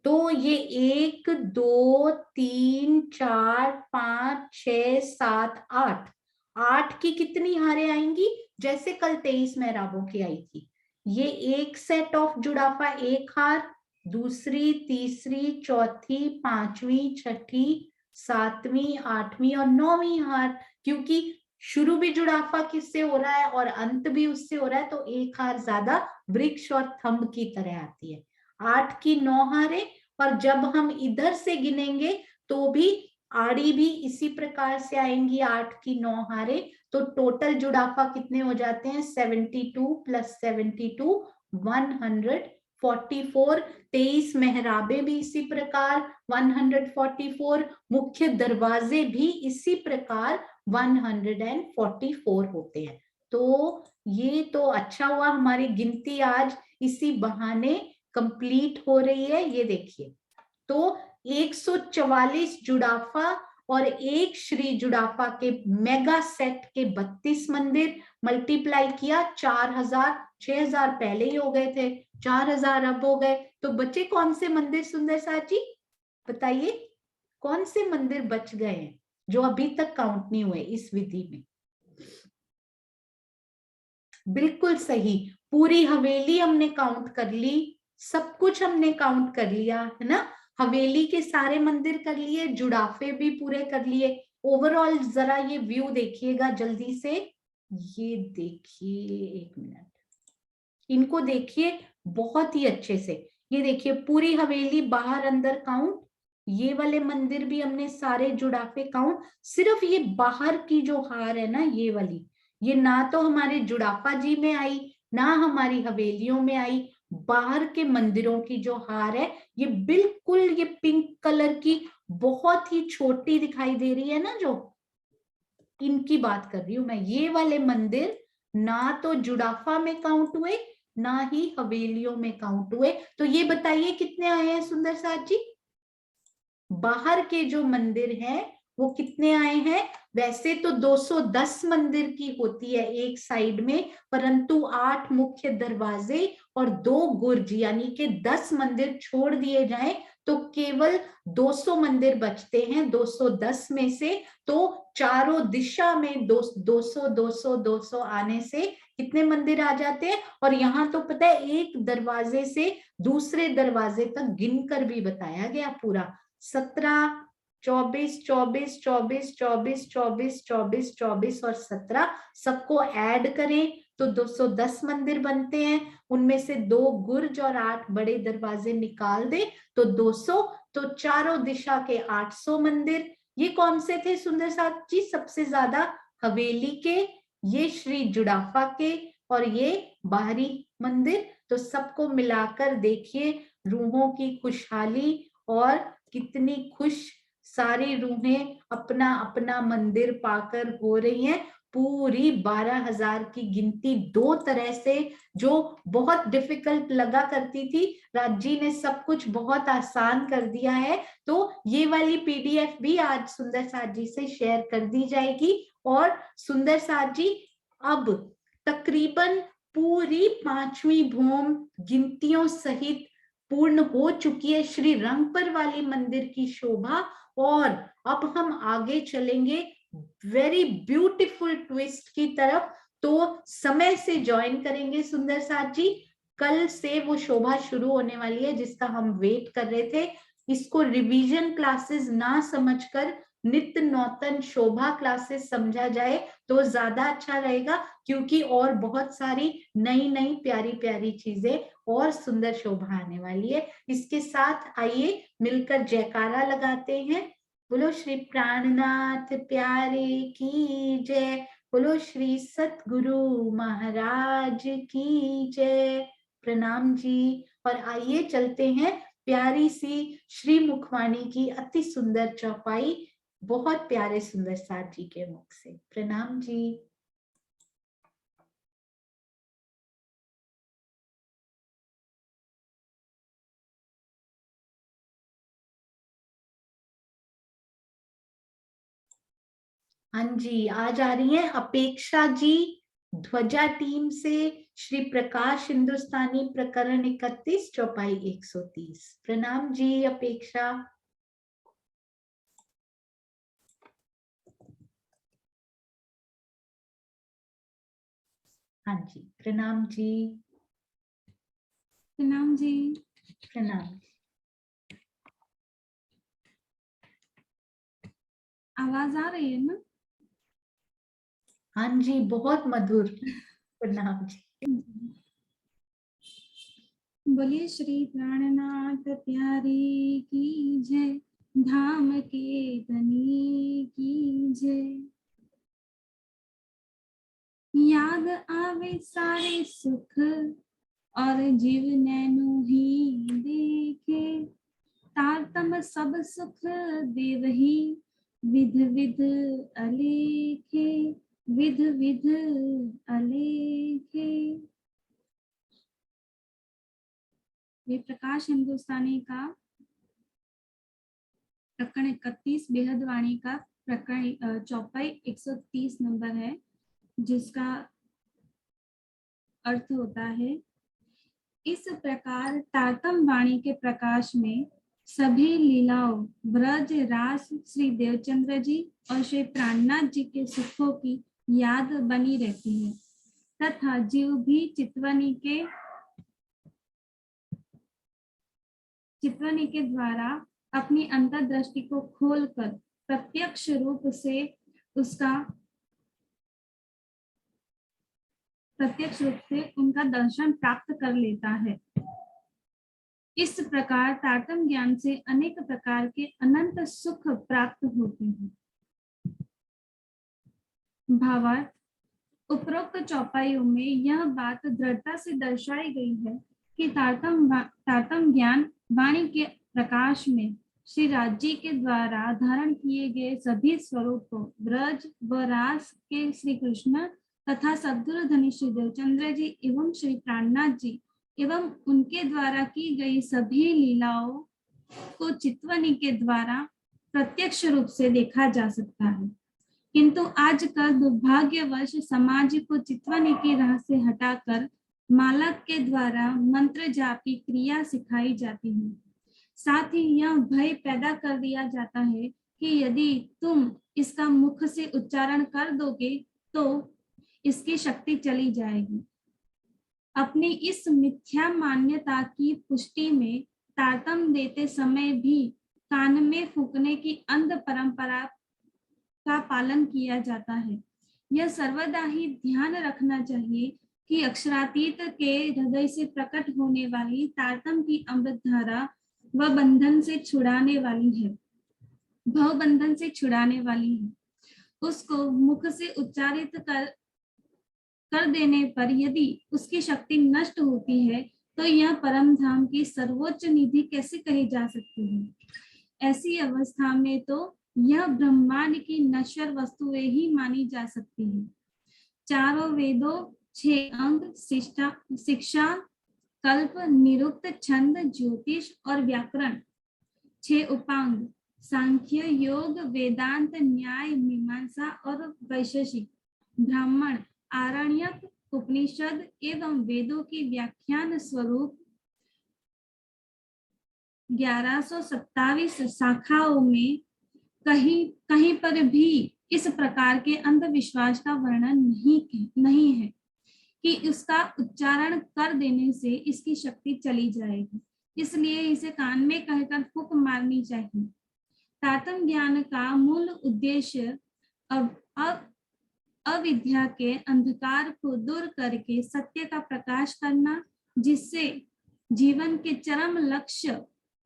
तो ये 1 2 3 4 5 6 7 8, 8 की कितनी हारें आएंगी? जैसे कल 23 मेहराबों की आई थी। ये एक सेट ऑफ जुड़ाफा 1 हार, दूसरी, तीसरी, चौथी, पांचवी, छठी, 7वीं, 8वीं और 9वीं हार। क्योंकि शुरू भी जुड़ाफा किससे हो रहा है और अंत भी उससे हो रहा है, तो 1 हार ज्यादा वृक्ष और थंब की तरह आती है। 8 की 9 हारें, और जब हम इधर से गिनेंगे तो भी आड़ी भी इसी प्रकार से आएंगी, 8 की 9 हारें। तो टोटल जुड़ाफा कितने हो जाते हैं? 72 + 72 144। 23 मेहराबे भी इसी प्रकार 144, मुख्य दरवाजे भी इसी प्रकार 144 होते हैं। तो ये तो अच्छा हुआ, हमारी गिनती आज इसी बहाने कंप्लीट हो रही है। ये देखिए, तो 144 जुड़ाफा और एक श्री जुड़ाफा के मेगा सेट के 32 मंदिर, मल्टीप्लाई किया 4000, 6000 पहले ही हो गए थे, 4000 अब हो गए। तो बचे कौन से मंदिर सुंदर साथ जी? बताइए, कौन से मंदिर बच गए हैं जो अभी तक काउंट नहीं हुए इस विधि में? बिल्कुल सही, पूरी हवेली हमने काउंट कर ली, सब कुछ हमने काउंट कर लिया है ना, हवेली के सारे मंदिर कर लिए, जुड़ाफे भी पूरे कर लिए। ओवरऑल जरा ये व्यू देखिएगा जल्दी से, ये देखिए, 1 मिनट, इनको देखिए बहुत ही अच्छे से। ये देखिए, पूरी हवेली बाहर अंदर काउंट, ये वाले मंदिर भी हमने सारे जुड़ाफे काउंट। सिर्फ ये बाहर की जो हार है ना, ये वाली, ये ना तो हमारे जुड़ाफा जी में आई, ना हमारी हवेलियों में आई। बाहर के मंदिरों की जो हार है, ये बिल्कुल ये पिंक कलर की बहुत ही छोटी दिखाई दे रही है ना, जो इनकी बात कर रही हूं मैं। ये वाले मंदिर ना तो जुड़ाफा में काउंट हुए, ना ही हवेलियों में काउंट हुए। तो ये बताइए कितने आए हैं सुंदर साथ जी? बाहर के जो मंदिर हैं वो कितने आए हैं? वैसे तो 210 मंदिर की होती है एक साइड में, परंतु 8 मुख्य दरवाजे और 2 गुर्ज, यानी कि 10 मंदिर छोड़ दिए जाएं तो केवल 200 मंदिर बचते हैं 210 में से। तो चारों दिशा में 200 200 200 आने से कितने मंदिर आ जाते हैं? और यहाँ तो पता है, एक दरवाजे से दूसरे दरवाजे तक गिनकर भी बताया गया पूरा, 17 24 24 24 24 24 24 24 और 17, सबको ऐड करें तो 210 मंदिर बनते हैं। उनमें से 2 गुर्ज और 8 बड़े दरवाजे निकाल दे तो 200, तो चारों दिशा के 800 मंदिर। ये कौन से थे सुंदर साथ जी? सबसे ज्यादा हवेली के, ये श्री जुड़ाफा के, और ये बाहरी मंदिर। तो सबको मिलाकर देखिए रूहों की खुशहाली, और कितनी खुश सारी रूहें अपना अपना मंदिर पाकर हो रही हैं। पूरी 12,000 की गिनती 2 तरह से, जो बहुत डिफिकल्ट लगा करती थी, राज जी ने सब कुछ बहुत आसान कर दिया है। तो ये वाली पीडीएफ भी आज सुंदर साथ जी से शेयर कर दी जाएगी। और सुंदर साथ जी अब तकरीबन पूरी 5वीं भूम गिनतियों सहित पूर्ण हो चुकी है श्री रंगपर वाली मंदिर की शोभा। और अब हम आगे चलेंगे वेरी ब्यूटीफुल ट्विस्ट की तरफ। तो समय से ज्वाइन करेंगे सुंदर साथ जी। कल से वो शोभा शुरू होने वाली है जिसका हम वेट कर रहे थे। इसको रिवीजन क्लासेस ना समझकर नित्य नौतन शोभा क्लासेस समझा जाए तो ज्यादा अच्छा रहेगा, क्योंकि और बहुत सारी नई नई प्यारी प्यारी चीजें और सुंदर शोभा आने वाली है। इसके साथ आइए मिलकर जयकारा लगाते हैं। बोलो श्री प्राणनाथ प्यारे की जय, बोलो श्री सतगुरु महाराज की जय। प्रणाम जी। और आइए चलते हैं प्यारी सी श्री मुखवाणी की अति सुंदर चौपाई, बहुत प्यारे सुंदर साथ जी के मुख से। प्रणाम जी। हाँ जी, आज आ रही हैं अपेक्षा जी ध्वजा टीम से, श्री प्रकाश हिंदुस्तानी प्रकरण 31 चौपाई 130। प्रणाम जी अपेक्षा। हाँ जी, प्रणाम जी। प्रणाम जी। प्रणाम। आवाज आ रही है ना? हाँ जी, बहुत मधुर। प्रणाम जी। बोलिए श्री प्राणनाथ प्यारे की जय, धाम के धनी की जय। याद आवे सारे सुख और जीव नैनो ही देखे, तारतम सब सुख देवही विध विध अलेखे, विध विध अलेखे। ये प्रकाश हिंदुस्तानी का प्रकरण 31 बेहद वाणी का प्रकरण चौपाई 130 नंबर है, जिसका अर्थ होता है, इस प्रकार तारतम वाणी के प्रकाश में सभी लीलाओं ब्रज रास श्री देवचंद्र जी और श्री प्राणनाथ जी के सुखों की याद बनी रहती है, तथा जीव भी चितवनी के द्वारा अपनी अंतर्दृष्टि को खोलकर प्रत्यक्ष रूप से उनका दर्शन प्राप्त कर लेता है। इस प्रकार तारतम ज्ञान से अनेक प्रकार के अनंत सुख प्राप्त होते हैं। भावार्थ, उपरोक्त चौपाइयों में यह बात दृढ़ता से दर्शाई गई है कि तारतम ज्ञान वाणी के प्रकाश में श्री राज जी के द्वारा धारण किए गए सभी स्वरूपों ब्रज व रास के श्री कृष्ण तथा सद्गुरु धनी श्री देवचंद्र जी एवं श्री प्राणनाथ जी एवं उनके द्वारा की गई सभी लीलाओं को चितवनी के द्वारा प्रत्यक्ष रूप से देखा जा सकता है, किंतु आजकल दुर्भाग्यवश समाज को चितवनी की राह से हटाकर मालक के द्वारा मंत्र जाप की क्रिया सिखाई जाती है। साथ ही यह भय पैदा कर दिया जाता है कि यदि तुम इसका मुख से उच्चारण कर दोगे तो इसकी शक्ति चली जाएगी। अपनी इस मिथ्या मान्यता की पुष्टि में तारतम देते समय भी कान में फूंकने की अंध परंपरा का पालन किया जाता है। यह सर्वदा ही ध्यान रखना चाहिए कि अक्षरातीत के हृदय से प्रकट होने वाली तारतम की अमृत धारा व बंधन से छुड़ाने वाली है। भवबंधन से छुड़ाने वाली है। उसको मुख से उच्चारित कर देने पर यदि उसकी शक्ति नष्ट होती है तो यह परम धाम की सर्वोच्च निधि कैसे कही जा सकती है। ऐसी अवस्था में तो यह ब्रह्मांड की नश्वर वस्तुएं ही मानी जा सकती है। चारों वेदों, 6 अंग, शिक्षा, कल्प, निरुक्त, छंद, ज्योतिष और व्याकरण, 6 उपांग, सांख्य, योग, वेदांत, न्याय, मीमांसा और वैशेषिक, ब्राह्मण, आरण्यक, उपनिषद एवं वेदों की व्याख्यान स्वरूप 1127 शाखाओं में कहीं पर भी इस प्रकार के अंधविश्वास का वर्णन नहीं है कि उसका उच्चारण कर देने से इसकी शक्ति चली जाएगी, इसलिए इसे कान में कहकर फूंक मारनी चाहिए। तारतम्य ज्ञान का मूल उद्देश्य अविद्या के अंधकार को दूर करके सत्य का प्रकाश करना, जिससे जीवन के चरम लक्ष्य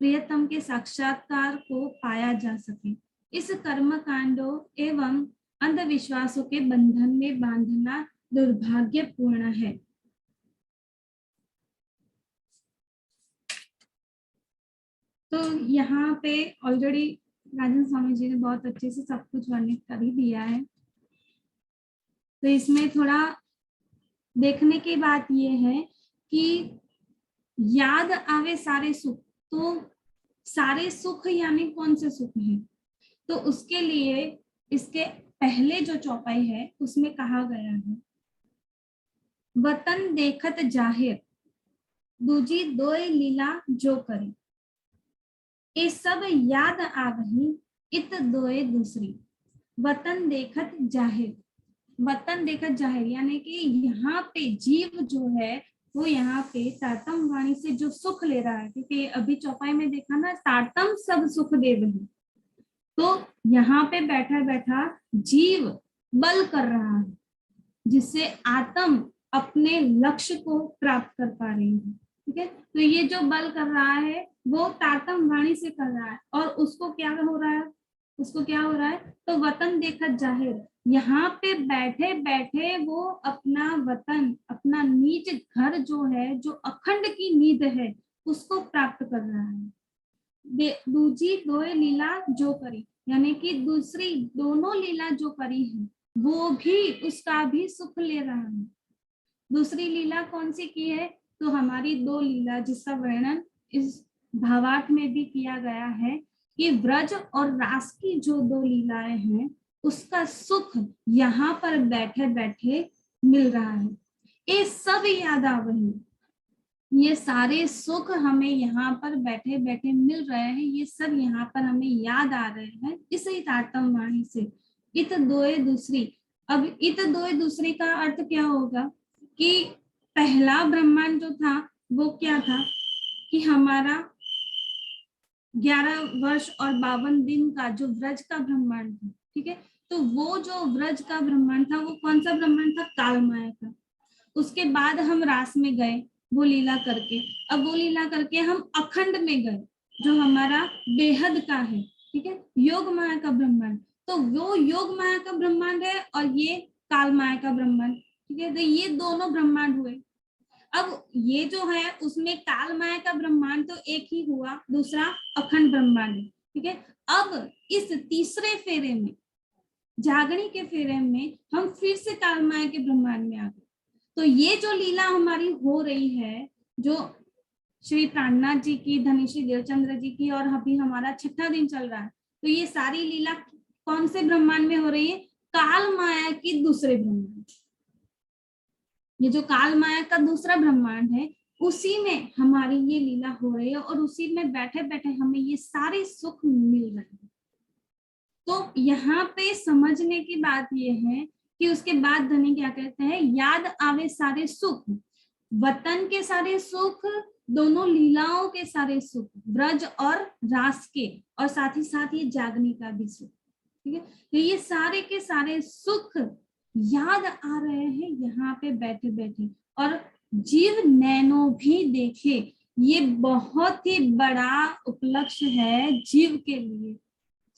प्रियतम के साक्षात्कार को पाया जा सके। इस कर्म कांडों एवं अंधविश्वासों के बंधन में बांधना दुर्भाग्यपूर्ण है। तो यहाँ पे ऑलरेडी राजन स्वामी जी ने बहुत अच्छे से सब कुछ वर्णित कर ही दिया है। तो इसमें थोड़ा देखने की बात ये है कि याद आवे सारे सुख, तो सारे सुख यानी कौन से सुख हैं? तो उसके लिए इसके पहले जो चौपाई है उसमें कहा गया है, वतन देखत जाहिर दूजी दोय लीला जो करे, ये सब याद आवही इत दोय दूसरी। वतन देखत जाहिर, वतन देखत जाहिर यानी कि यहाँ पे जीव जो है वो यहाँ पे तारतम वाणी से जो सुख ले रहा है, क्योंकि अभी चौपाई में देखा ना, तारतम सब सुख देव है, तो यहाँ पे बैठा बैठा जीव बल कर रहा है जिससे आत्म अपने लक्ष्य को प्राप्त कर पा रही है। ठीक है, तो ये जो बल कर रहा है वो तारतम वाणी से कर रहा है, और उसको क्या हो रहा है, उसको क्या हो रहा है, तो वतन देखत जाहिर, यहाँ पे बैठे बैठे वो अपना वतन, अपना नीच घर जो है, जो अखंड की नींद है, उसको प्राप्त कर रहा है। दूजी दोय लीला जो करी, यानी कि दूसरी दोनों लीला जो करी है वो भी उसका भी सुख ले रहा है। दूसरी लीला कौन सी की है? तो हमारी 2 लीला जिसका वर्णन इस भावार्थ में भी किया गया है कि व्रज और रास की जो 2 लीलाएं हैं उसका सुख यहाँ पर बैठे बैठे मिल रहा है। ये सब याद आ रही, ये सारे सुख हमें यहाँ पर बैठे बैठे मिल रहे हैं, ये सब यहाँ पर हमें याद आ रहे हैं इसी तारतम वाणी से। इत दोए दूसरी, अब इत दोए दूसरी का अर्थ क्या होगा कि पहला ब्रह्मांड जो था वो क्या था कि हमारा 11 वर्ष और 52 दिन का जो व्रज का ब्रह्मांड था, ठीक है, तो वो जो व्रज का ब्रह्मांड था वो कौन सा ब्रह्मांड था? काल माया का। उसके बाद हम रास में गए वो लीला करके, अब वो लीला करके हम अखंड में गए जो हमारा बेहद का है, ठीक है, योग माया का ब्रह्मांड। तो वो योग माया का ब्रह्मांड है और ये काल माया का ब्रह्मांड, ठीक है, तो ये दोनों ब्रह्मांड हुए। अब ये जो है उसमें काल माया का ब्रह्मांड तो एक ही हुआ, दूसरा अखंड ब्रह्मांड है, ठीक है। अब इस तीसरे फेरे में, जागरण के फेरे में, हम फिर से काल माया के ब्रह्मांड में आ गए। तो ये जो लीला हमारी हो रही है, जो श्री प्राणनाथ जी की, धनीश्री देवचंद्र जी की, और अभी हमारा 6ठा दिन चल रहा है, तो ये सारी लीला कौन से ब्रह्मांड में हो रही है? काल माया की दूसरे ब्रह्मांड। ये जो काल माया का दूसरा ब्रह्मांड है उसी में हमारी ये लीला हो रही है, और उसी में बैठे बैठे हमें ये सारे सुख मिल रहे हैं। तो यहाँ पे समझने की बात ये है कि उसके बाद धनी क्या कहते हैं, याद आवे सारे सुख, वतन के सारे सुख, दोनों लीलाओं के सारे सुख, ब्रज और रास के, और साथ ही साथ ये जागने का भी सुख, ठीक है। तो ये सारे के सारे सुख याद आ रहे हैं यहाँ पे बैठे बैठे, और जीव नैनो भी देखे, ये बहुत ही बड़ा उपलक्ष्य है जीव के लिए।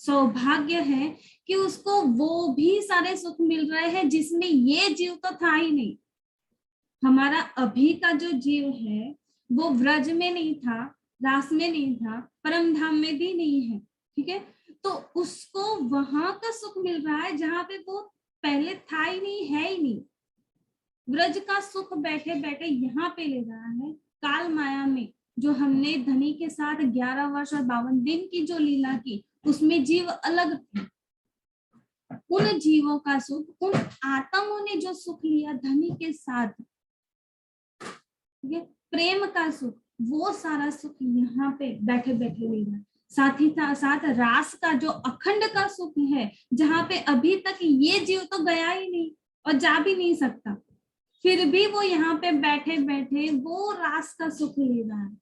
सौभाग्य है कि उसको वो भी सारे सुख मिल रहे हैं जिसमें ये जीव तो था ही नहीं। हमारा अभी का जो जीव है वो व्रज में नहीं था, रास में नहीं था, परम धाम में भी नहीं है, ठीक है। तो उसको वहां का सुख मिल रहा है जहां पे वो पहले था ही नहीं, है ही नहीं। व्रज का सुख बैठे बैठे यहाँ पे ले रहा है। काल माया में जो हमने धनी के साथ 11 वर्ष और 52 दिन की जो लीला की, उसमें जीव अलग थे। उन जीवों का सुख, उन आत्माओं ने जो सुख लिया धनी के साथ, प्रेम का सुख, वो सारा सुख यहाँ पे बैठे बैठे ले रहा है। साथ ही साथ रास का जो अखंड का सुख है, जहाँ पे अभी तक ये जीव तो गया ही नहीं और जा भी नहीं सकता, फिर भी वो यहाँ पे बैठे बैठे वो रास का सुख ले रहा है।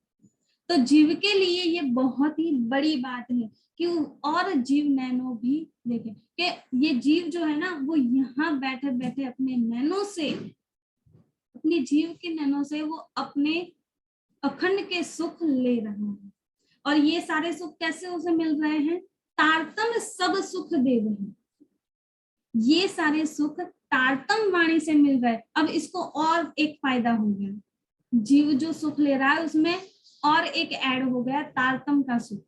तो जीव के लिए ये बहुत ही बड़ी बात है कि और जीव नैनो भी देखें कि ये जीव जो है ना वो यहाँ बैठे बैठे अपने नैनो से, अपने जीव के नैनो से वो अपने अखंड के सुख ले रहा है। और ये सारे सुख कैसे उसे मिल रहे हैं? तारतम सब सुख दे रहे हैं। ये सारे सुख तारतम वाणी से मिल रहे हैं। अब इसको और एक फायदा हो गया, जीव जो सुख ले रहा है उसमें और एक ऐड हो गया, तारतम का सुख।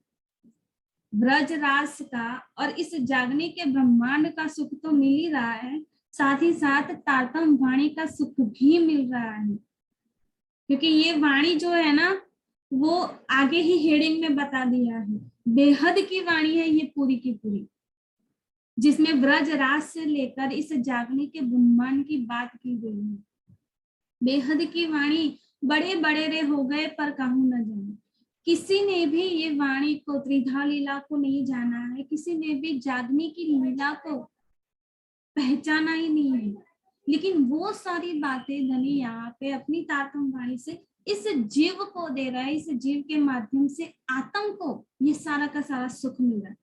ब्रज रास का और इस जागने के ब्रह्मांड का सुख तो मिल ही रहा है, साथ ही साथ तारतम वाणी का सुख भी मिल रहा है। क्योंकि ये वाणी जो है ना वो आगे ही हेडिंग में बता दिया है, बेहद की वाणी है ये पूरी की पूरी, जिसमें ब्रज रास से लेकर इस जागने के ब्रह्मांड की बात की गई है। बेहद की वाणी, बड़े बड़े रे हो गए पर कहूं न जाने। किसी ने भी ये वाणी को, त्रिधा लीला को नहीं जाना है, किसी ने भी जागने की लीला को पहचाना ही नहीं है। लेकिन वो सारी बातें धनी यहाँ पे अपनी तारतम वाणी से इस जीव को दे रहा है, इस जीव के माध्यम से आत्म को ये सारा का सारा सुख मिल रहा है।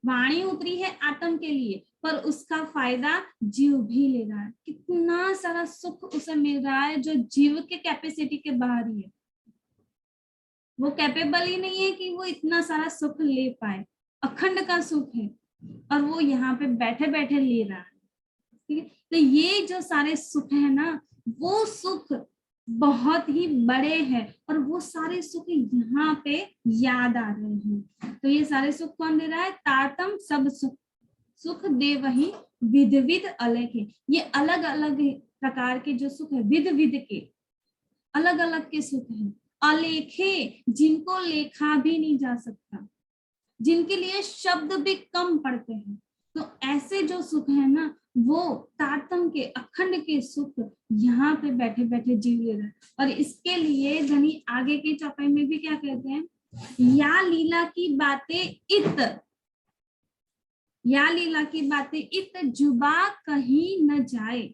वाणी उतरी है आत्म के लिए, पर उसका फायदा जीव भी ले रहा है। कितना सारा सुख उसे मिल रहा है जो जीव के कैपेसिटी के बाहर ही है। वो कैपेबल ही नहीं है कि वो इतना सारा सुख ले पाए। अखंड का सुख है और वो यहाँ पे बैठे बैठे ले रहा है। ठीक है, तो ये जो सारे सुख है ना, वो सुख बहुत ही बड़े हैं और वो सारे सुख यहाँ पे याद आ रहे हैं। तो ये सारे सुख कौन दे रहा है? तारतम सब सुख, सुख दे वही विध विध अलग है। ये अलग अलग प्रकार के जो सुख है, विध विध के अलग अलग के सुख हैं, अलेखे, जिनको लेखा भी नहीं जा सकता, जिनके लिए शब्द भी कम पड़ते हैं। तो ऐसे जो सुख है ना, वो तारतम के अखंड के सुख यहाँ पे बैठे बैठे जीव ले रहे हैं। और इसके लिए धनी आगे की चौपाई में भी क्या कहते हैं? या लीला की बातें इत, या लीला की बातें इत जुबा कहीं न जाए।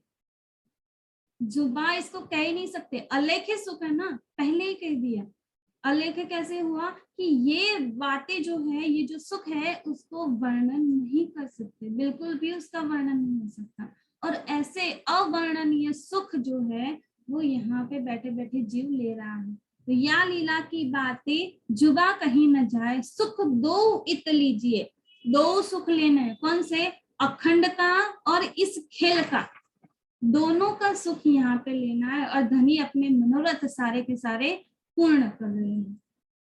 जुबा इसको कह ही नहीं सकते, अलेखे सुख है ना, पहले ही कह दिया। अलेख कैसे हुआ कि ये बातें जो है, ये जो सुख है उसको वर्णन नहीं कर सकते, बिल्कुल भी उसका वर्णन नहीं हो सकता। और ऐसे अवर्णनीय सुख जो है वो यहाँ पे बैठे बैठे जीव ले रहा है। तो या लीला की बातें जुबा कहीं न जाए, सुख दो इत लीजिए। दो सुख लेना है, कौन से? अखंड का और इस खेल का, दोनों का सुख यहाँ पे लेना है। और धनी अपने मनोरथ सारे के सारे पूर्ण कर रहे हैं।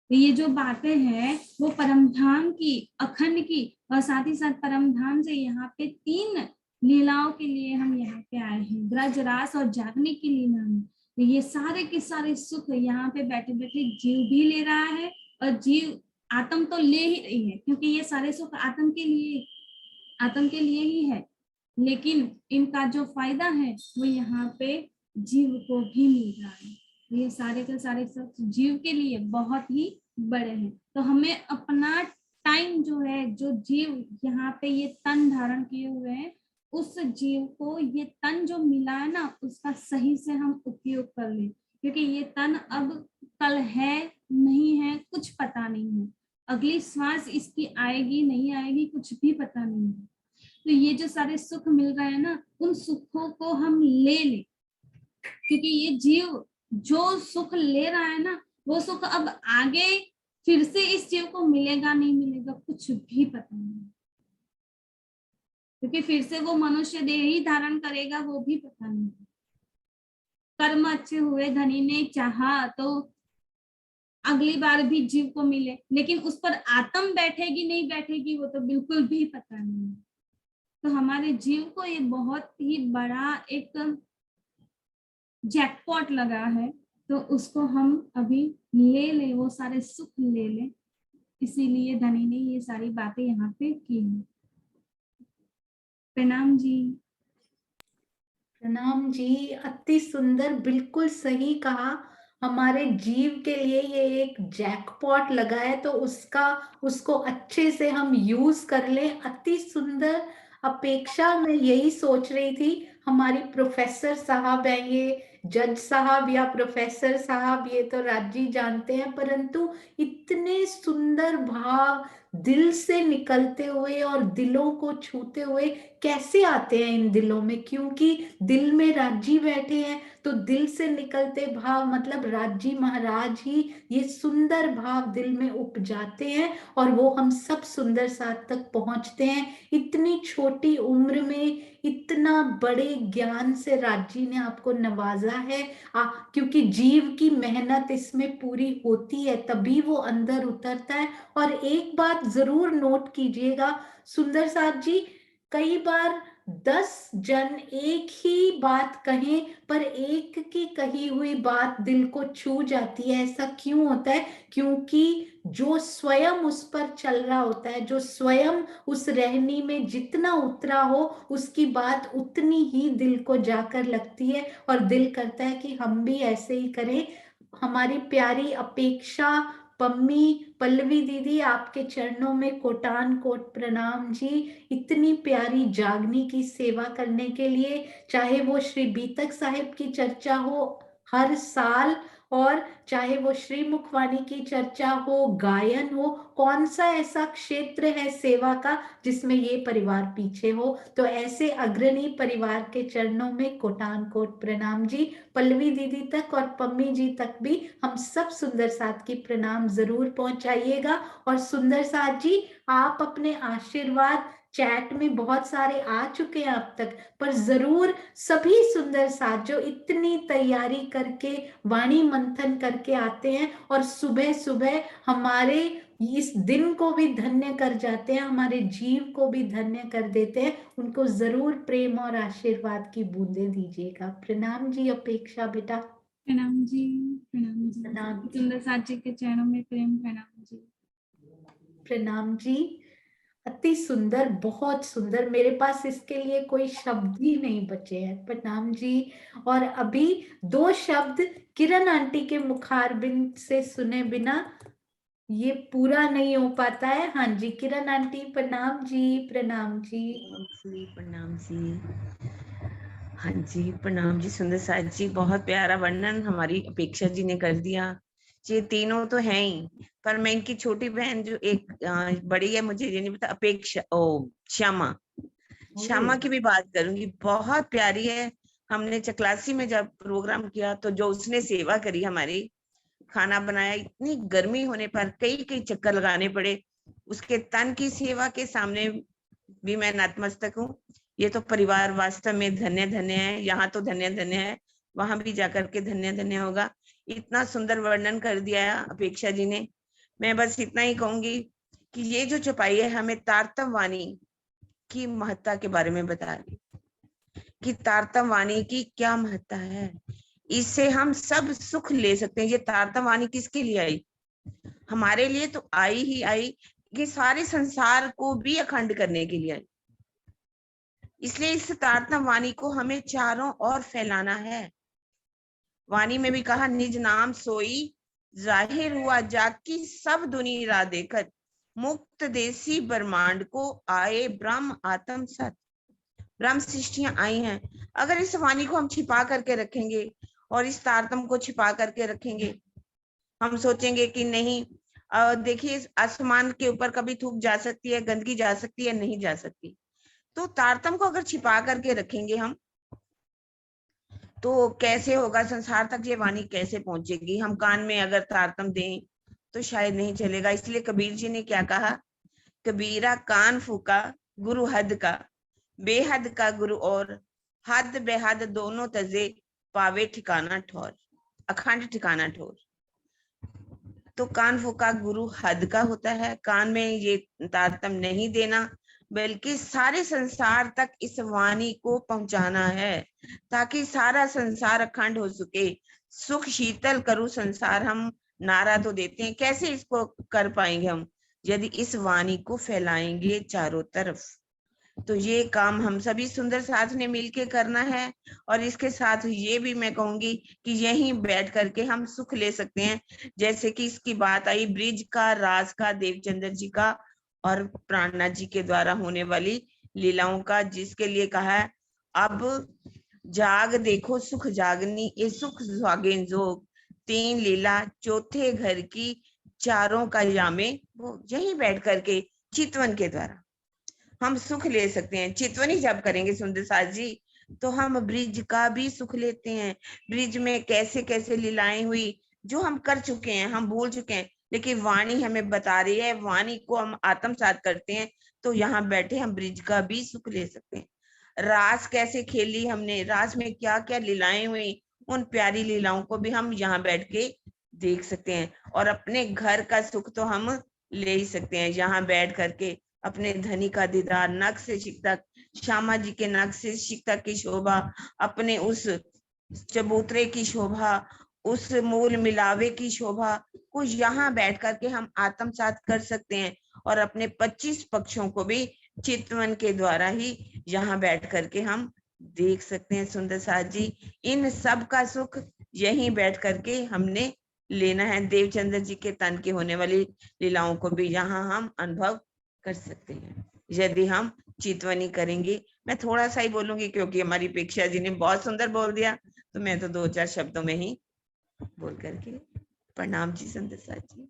तो ये जो बातें हैं वो परमधाम की, अखंड की, और साथ ही साथ परमधाम से यहाँ पे 3 लीलाओं के लिए हम यहाँ पे आए हैं, ब्रज रास और जागने की लीला में। तो ये सारे के सारे सुख यहाँ पे बैठे बैठे जीव भी ले रहा है और जीव आत्म तो ले ही रही है, क्योंकि ये सारे सुख आत्म के लिए ही है। लेकिन इनका जो फायदा है वो यहाँ पे जीव को भी मिल रहा है। ये सारे के सारे सब जीव के लिए बहुत ही बड़े हैं। तो हमें अपना टाइम जो है, जो जीव यहाँ पे ये तन धारण किए हुए हैं, उस जीव को ये तन जो मिला है ना, उसका सही से हम उपयोग कर लें। क्योंकि ये तन अब कल है नहीं है कुछ पता नहीं है, अगली श्वास इसकी आएगी नहीं आएगी कुछ भी पता नहीं है। तो ये जो सारे सुख मिल रहे हैं ना, उन सुखों को हम ले लें, क्योंकि ये जीव जो सुख ले रहा है ना, वो सुख अब आगे फिर से इस जीव को मिलेगा नहीं मिलेगा कुछ भी पता नहीं। क्योंकि फिर से वो मनुष्य देह ही धारण करेगा वो भी पता नहीं। कर्म अच्छे हुए, धनी ने चाहा तो अगली बार भी जीव को मिले, लेकिन उस पर आत्म बैठेगी नहीं बैठेगी वो तो बिल्कुल भी पता नहीं। तो हमारे जीव को ये बहुत ही बड़ा एक जैकपॉट लगा है, तो उसको हम अभी ले ले, वो सारे सुख ले ले। इसीलिए धनी ने ये सारी बातें यहाँ पे की हैं। प्रणाम जी। प्रणाम जी, अति सुंदर, बिल्कुल सही कहा। हमारे जीव के लिए ये एक जैकपॉट लगा है, तो उसको अच्छे से हम यूज कर लें। अति सुंदर। अपेक्षा मैं यही सोच रही थी, हमारी प्रोफेसर साहब है, ये जज साहब या प्रोफेसर साहब, ये तो राजी जानते हैं, परंतु इतने सुंदर भाव दिल से निकलते हुए और दिलों को छूते हुए कैसे आते हैं इन दिलों में, क्योंकि दिल में राजी बैठे हैं, तो दिल से निकलते भाव मतलब राजी महाराज ही ये सुंदर भाव दिल में उपजाते हैं, और वो हम सब सुंदर साथ तक पहुंचते हैं। इतनी छोटी उम्र में इतना बड़े ज्ञान से राजी ने आपको नवाजा है, क्योंकि जीव की मेहनत इसमें पूरी होती है, तभी वो अंदर उतरता है। और एक बात जरूर नोट कीजिएगा सुंदर साथ जी, कई बार 10 जन एक ही बात कहें, पर एक की कही हुई बात दिल को छू जाती है। ऐसा क्यों होता है? क्योंकि जो स्वयं उस पर चल रहा होता है, जो स्वयं उस रहनी में जितना उतरा हो, उसकी बात उतनी ही दिल को जाकर लगती है, और दिल करता है कि हम भी ऐसे ही करें। हमारी प्यारी अपेक्षा पम्मी, पल्लवी दीदी, आपके चरणों में कोटान कोट प्रणाम जी। इतनी प्यारी जागनी की सेवा करने के लिए, चाहे वो श्री बीतक साहिब की चर्चा हो हर साल, और चाहे वो श्री मुखवाणी की चर्चा हो, गायन हो, कौन सा ऐसा क्षेत्र है सेवा का जिसमें ये परिवार पीछे हो? तो ऐसे अग्रणी परिवार के चरणों में कोटान कोट प्रणाम जी। पल्लवी दीदी तक और पम्मी जी तक भी हम सब सुंदर साथ की प्रणाम जरूर पहुंचाइएगा। और सुंदर साथ जी, आप अपने आशीर्वाद चैट में बहुत सारे आ चुके हैं अब तक, पर जरूर सभी सुंदर साथ जो इतनी तैयारी करके वाणी मंथन करके आते हैं और सुबह सुबह हमारे इस दिन को भी धन्य कर जाते हैं, हमारे जीव को भी धन्य कर देते हैं, उनको जरूर प्रेम और आशीर्वाद की बूंदें दीजिएगा। प्रणाम जी अपेक्षा बेटा। प्रणाम जी। प्रणाम जी। प्रणाम। सुंदर साथ जी के चरणों में प्रेम प्रणाम जी। प्रणाम जी। अति सुंदर, बहुत सुंदर, मेरे पास इसके लिए कोई शब्द ही नहीं बचे हैं। प्रणाम जी। और अभी 2 शब्द किरण आंटी के मुखारबिंद से सुने बिना ये पूरा नहीं हो पाता है। हाँ जी किरण आंटी, प्रणाम जी। प्रणाम जी। प्रणाम जी। हाँ जी प्रणाम जी। सुंदर साथ जी, बहुत प्यारा वर्णन हमारी अपेक्षा जी ने कर दिया। ये तीनों तो हैं ही, पर मैं इनकी छोटी बहन जो एक बड़ी है, मुझे ये नहीं पता, अपेक्षा श्यामा की भी बात करूंगी। बहुत प्यारी है। हमने चकलासी में जब प्रोग्राम किया तो जो उसने सेवा करी, हमारी खाना बनाया, इतनी गर्मी होने पर कई कई चक्कर लगाने पड़े, उसके तन की सेवा के सामने भी मैं नतमस्तक हूँ। ये तो परिवार वास्तव में धन्य धन्य है। यहाँ तो धन्य धन्य है, वहां भी जाकर के धन्य धन्य होगा। इतना सुंदर वर्णन कर दिया अपेक्षा जी ने। मैं बस इतना ही कहूंगी कि ये जो चौपाई है हमें तारतम वाणी की महत्ता के बारे में बता रही, कि तारतम वाणी की क्या महत्ता है। इससे हम सब सुख ले सकते हैं। ये तारतम वाणी किसके लिए आई? हमारे लिए तो आई ही आई, कि सारे संसार को भी अखंड करने के लिए आई। इसलिए इस तारतम वाणी को हमें चारों ओर फैलाना है। वाणी में भी कहा, निज नाम सोई जाहिर हुआ जाकी सब दुनिया राह देखत, मुक्त देसी ब्रह्मांड को आए ब्रह्म आत्म सत। ब्रह्म सृष्टियां आई हैं। अगर इस वाणी को हम छिपा करके रखेंगे और इस तारतम को छिपा करके रखेंगे, हम सोचेंगे कि नहीं, देखिए आसमान के ऊपर कभी थूक जा सकती है, गंदगी जा सकती है, नहीं जा सकती। तो तारतम को अगर छिपा करके रखेंगे हम, तो कैसे होगा? संसार तक ये वाणी कैसे पहुंचेगी? हम कान में अगर तारतम दें तो शायद नहीं चलेगा। इसलिए कबीर जी ने क्या कहा, कबीरा कान फूका गुरु हद का, बेहद का गुरु और हद बेहद दोनों तजे, पावे ठिकाना ठौर, अखंड ठिकाना ठौर। तो कान फूका गुरु हद का होता है, कान में ये तारतम्य नहीं देना, बल्कि सारे संसार तक इस वाणी को पहुंचाना है, ताकि सारा संसार अखंड हो सके। सुख शीतल करूं संसार, हम नारा तो देते हैं, कैसे इसको कर पाएंगे हम, यदि इस वाणी को फैलाएंगे चारों तरफ। तो ये काम हम सभी सुंदर साथ ने मिलके करना है। और इसके साथ ये भी मैं कहूंगी कि यहीं बैठ करके हम सुख ले सकते हैं, जैसे कि इसकी बात आई ब्रिज का, राज का, देवचंद्र जी का और प्राणनाथ जी के द्वारा होने वाली लीलाओं का, जिसके लिए कहा है अब जाग देखो सुख जागनी, ये सुख सुहागिन जोग, तीन लीला चौथे घर की, चारों का यामे, वो यहीं बैठ करके चितवन के द्वारा हम सुख ले सकते हैं। चितवनी जब करेंगे सुंदर साथ जी, तो हम ब्रिज का भी सुख लेते हैं। ब्रिज में कैसे कैसे लीलाएं हुई जो हम कर चुके हैं, हम भूल चुके हैं, लेकिन वाणी हमें बता रही है, वाणी को हम आत्मसात करते हैं, तो यहाँ बैठे हम ब्रिज का भी सुख ले सकते हैं। रास कैसे खेली हमने, रास में क्या क्या लीलाएं हुई, उन प्यारी लीलाओं को भी हम यहाँ बैठ के देख सकते हैं। और अपने घर का सुख तो हम ले ही सकते हैं, यहाँ बैठ करके अपने धनी का दीदार, नख से शिक, श्यामा जी के नख से शिक की शोभा, अपने उस चबूतरे की शोभा, उस मूल मिलावे की शोभा को यहाँ बैठ करके हम आत्मसात कर सकते हैं। और अपने 25 पक्षों को भी चितवन के द्वारा ही यहाँ बैठ करके हम देख सकते हैं। सुंदर साथ जी, इन सब का सुख यहीं बैठ करके हमने लेना है। देवचंद्र जी के तन की होने वाली लीलाओं को भी यहाँ हम अनुभव कर सकते हैं, यदि हम चितवनी करेंगे। मैं थोड़ा सा ही बोलूंगी क्योंकि हमारी पेक्षा जी ने बहुत सुंदर बोल दिया, तो मैं तो 2-4 शब्दों में ही बोल करके प्रणाम जी सुंदर साथ जी,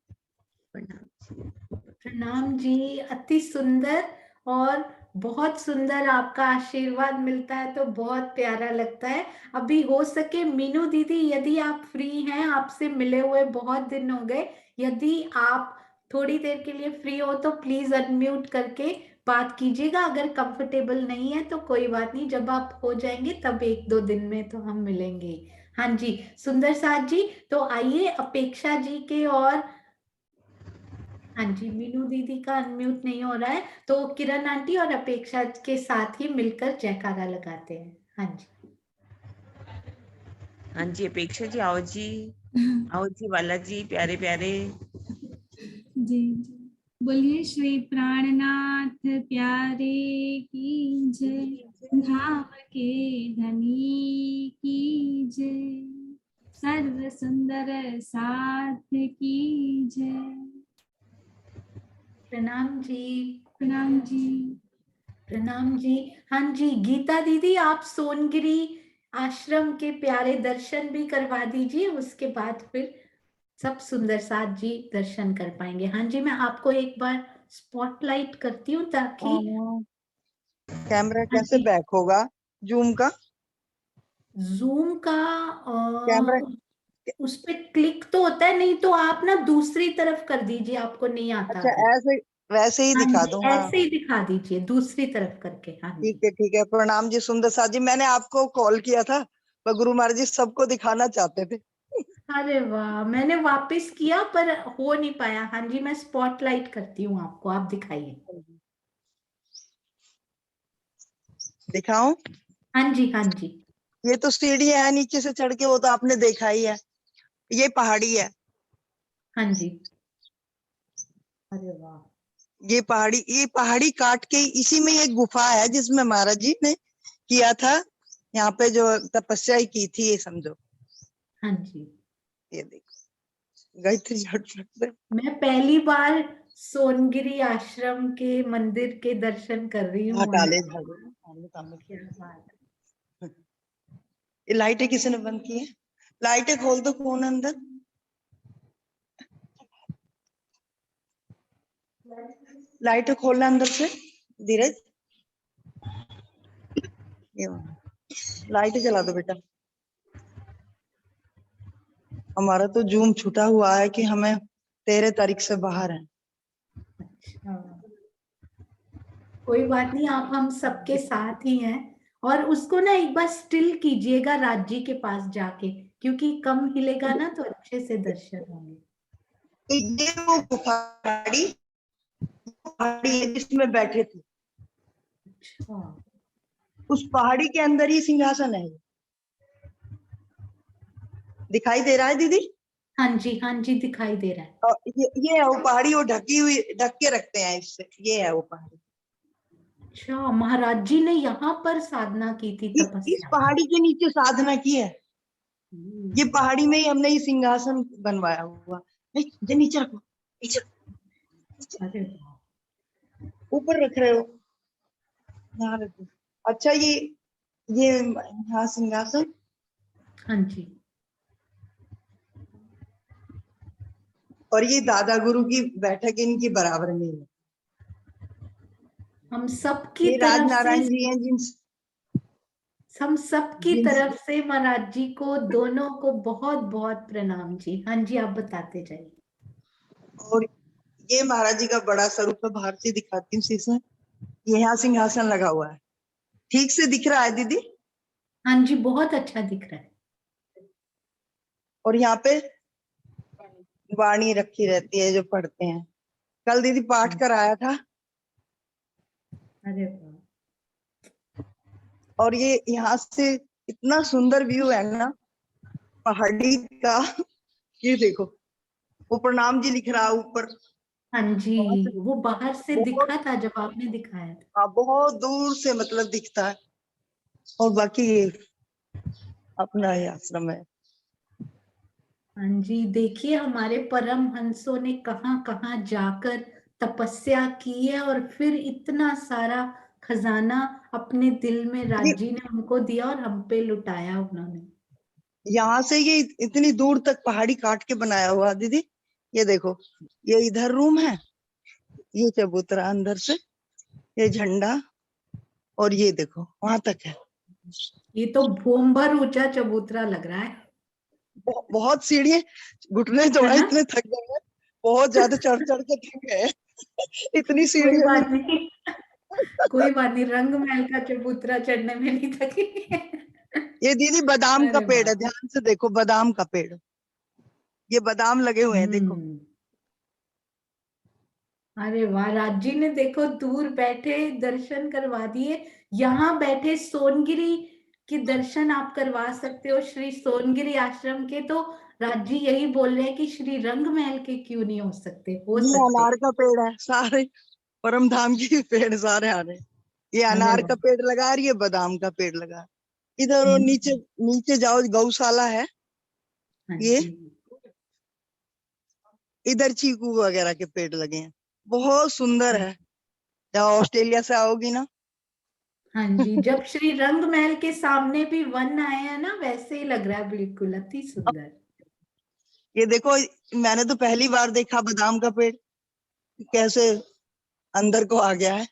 प्रणाम। प्रणाम जी, अति सुंदर और बहुत सुंदर, आपका आशीर्वाद मिलता है तो बहुत प्यारा लगता है। अभी हो सके मीनू दीदी, यदि आप फ्री हैं, आपसे मिले हुए बहुत दिन हो गए, यदि आप थोड़ी देर के लिए फ्री हो तो प्लीज अनम्यूट करके बात कीजिएगा। अगर कंफर्टेबल नहीं है तो कोई बात नहीं, जब आप हो जाएंगे तब 1-2 दिन में तो हम मिलेंगे। हाँ जी सुंदर साथ जी, तो आइए अपेक्षा जी के, और हाँ जी मीनू दीदी का अनम्यूट नहीं हो रहा है, तो किरण आंटी और अपेक्षा के साथ ही मिलकर जयकारा लगाते हैं। हाँ जी हाँ जी अपेक्षा जी, आओ जी, आओ जी वाला जी, प्यारे प्यारे जी। बोलिए श्री प्राणनाथ प्यारे की जय, धाम के धनी की जय, सर्व सुंदर साथ की जय। प्रणाम जी। प्रणाम जी। प्रणाम जी। हाँ जी गीता दीदी, आप सोनगिरी आश्रम के प्यारे दर्शन भी करवा दीजिए, उसके बाद फिर सब सुंदर साथ जी दर्शन कर पाएंगे। हाँ जी, मैं आपको एक बार स्पॉटलाइट करती हूँ ताकि कैमरा कैसे बैक होगा जूम का? जूम का कैमरा उस पे क्लिक तो होता है, नहीं तो आप ना दूसरी तरफ कर दीजिए, आपको नहीं आता अच्छा अगर। ऐसे वैसे ही हाँ दिखा जी दूं? हाँ ऐसे ही दिखा दीजिए दूसरी तरफ करके। हाँ जी ठीक है। प्रणाम जी सुंदर साथ जी, मैंने आपको कॉल किया था पर गुरु महाराज जी सबको दिखाना चाहते थे। अरे वाह, मैंने वापस किया पर हो नहीं पाया। हाँ जी मैं स्पॉटलाइट करती हूँ आपको, आप दिखाइए। दिखाऊं? हाँ जी हाँ जी। ये तो सीढ़ी है नीचे से चढ़ के, वो तो आपने देखा ही है। ये पहाड़ी है। हाँ जी। अरे वाह। ये पहाड़ी काट के इसी में एक गुफा है जिसमें महाराज जी ने किया था, यहाँ पे जो तपस्या ही की थी, ये समझो। हाँ जी। ये देखो गायत्री झट। मैं पहली बार सोनगिरी आश्रम के मंदिर के दर्शन कर रही हूँ। काले क्या बात है। ये लाइटें किसी ने बंद की है? लाइटें खोल दो, कौन अंदर? लाइटें खोलना अंदर से धीरज। लाइट जला दो बेटा। हमारा तो जूम छूटा हुआ है कि हमें 13 तारीख से बाहर है। अच्छा कोई बात नहीं, आप हम सबके साथ ही हैं। और उसको ना एक बार स्टिल कीजिएगा राजी के पास जाके, क्योंकि कम हिलेगा ना तो अच्छे से दर्शन होंगे। तो ये वो पहाड़ी है जिसमें बैठे थे, अच्छा, उस पहाड़ी के अंदर ही सिंहासन है। दिखाई दे रहा है दीदी? हाँ जी दिखाई दे रहा है। और ये है वो पहाड़ी, वो ढकी हुई, ढक के रखते हैं इससे। ये है वो पहाड़ी। अच्छा, महाराज जी ने यहाँ पर साधना की थी, इस तपस्या। पहाड़ी के नीचे साधना की है। ये पहाड़ी में ही हमने ये सिंहासन बनवाया हुआ। नहीं, नीचे रखो, नीचे अरे वाह, ऊपर रख रहे हो, यहाँ रखो। अच्छा, ये यहाँ सिंहासन। हाँ जी। और ये दादा गुरु की बैठक इनकी बराबर में है। हम सबकी ये तरफ राजनारायण से, जी हैं हम सबकी तरफ से महाराज जी को, दोनों को बहुत बहुत प्रणाम जी। हाँ जी, आप बताते जाइए। और ये महाराज जी का बड़ा स्वरूप है, बाहर से दिखाती हूँ शीशा। ये यहाँ सिंहासन लगा हुआ है। ठीक से दिख रहा है दीदी? हाँ जी, बहुत अच्छा दिख रहा है। और यहाँ पे वाणी रखी रहती है जो पढ़ते हैं। कल दीदी पाठ कराया था। अरे वाह, और ये यहाँ से इतना सुंदर व्यू है ना पहाड़ी का। ये देखो, वो प्रणाम जी लिख रहा है ऊपर। हाँ जी, वो बाहर से दिखा था जब आपने दिखाया था। हाँ, बहुत दूर से मतलब दिखता है। और बाकी ये अपना ही आश्रम है। हाँ जी, देखिए हमारे परम हंसों ने कहाँ कहाँ जाकर तपस्या की है, और फिर इतना सारा खजाना अपने दिल में राज जी ने हमको दिया और हम पे लुटाया उन्होंने। यहाँ से ये इतनी दूर तक पहाड़ी काट के बनाया हुआ दीदी। ये देखो, ये इधर रूम है, ये चबूतरा अंदर से, ये झंडा, और ये देखो वहां तक है। ये तो भूम भर ऊंचा चबूतरा लग रहा है। बहुत सीढ़ी, घुटने जो है इतने थक गए हैं, बहुत ज्यादा चढ़ चढ़ के थक गए हैं। इतनी सीढ़ी कोई बात नहीं, कोई बात नहीं, रंग महल का चबूतरा चढ़ने में नहीं थकेंगे। ये दीदी बादाम का अरे पेड़ है, वाह। ध्यान से देखो, बादाम का पेड़। ये बादाम लगे हुए हैं, देखो। अरे वाह, राज जी ने देखो दूर बैठे दर्शन करवा दिए। यहाँ बैठे सोनगिरी के दर्शन आप करवा सकते हो, श्री सोनगिरी आश्रम के। तो राज जी यही बोल रहे हैं कि श्री रंग महल के क्यों नहीं हो सकते, हो ये सकते। अनार का पेड़ है, सारे परम धाम के पेड़ सारे आ रहे हैं। ये अरे अनार का वाह। पेड़ लगा रही है, बादाम का पेड़ लगा। इधर और नीचे नीचे जाओ, गौशाला है। हाँ ये जी। इधर चीकू वगैरह के पेड़ लगे हैं, बहुत सुंदर है। जब ऑस्ट्रेलिया से आओगी ना। हाँ जी, जब श्री रंग महल के सामने भी वन आए हैं ना, वैसे ही लग रहा है, बिल्कुल अति सुंदर। ये देखो, मैंने तो पहली बार देखा बादाम का पेड़ कैसे अंदर को आ गया है।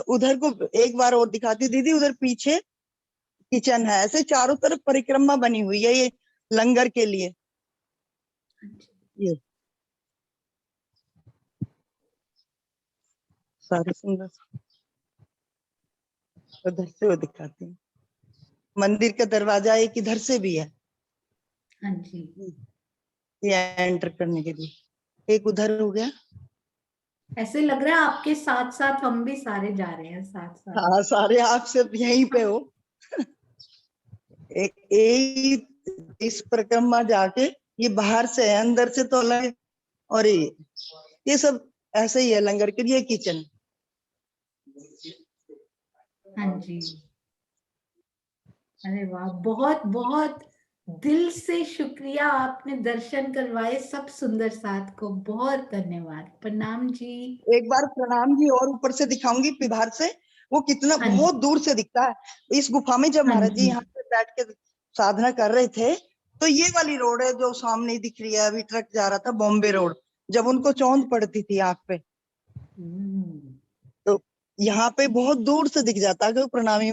उधर को एक बार और दिखाती दीदी, उधर पीछे किचन है, ऐसे चारों तरफ परिक्रमा बनी हुई है ये लंगर के लिए। ये सारे सुंदर, उधर से वो दिखाती हूँ। मंदिर का दरवाजा एक इधर से भी है। हाँ जी, ये एंटर करने के लिए एक उधर हो गया। ऐसे लग रहा है आपके साथ साथ हम भी सारे जा रहे हैं, साथ साथ। हाँ, सारे आप सब यहीं पे हो। इस परिक्रमा जाके, ये बाहर से है, अंदर से तो अलग है। और ये सब ऐसे ही है लंगर के लिए। किचन। हाँ जी, अरे वाह, बहुत बहुत दिल से शुक्रिया, आपने दर्शन करवाए सब सुंदर साथ को। बहुत धन्यवाद, प्रणाम जी। एक बार प्रणाम जी और ऊपर से दिखाऊंगी, बाहर से वो कितना बहुत दूर से दिखता है। इस गुफा में जब महाराज जी यहाँ पे बैठ के साधना कर रहे थे, तो ये वाली रोड है जो सामने दिख रही है। अभी ट्रक जा रहा था, बॉम्बे रोड, जब उनको चौंध पड़ती थी आंख पे, तो यहाँ पे बहुत दूर से दिख जाता है प्रणामी।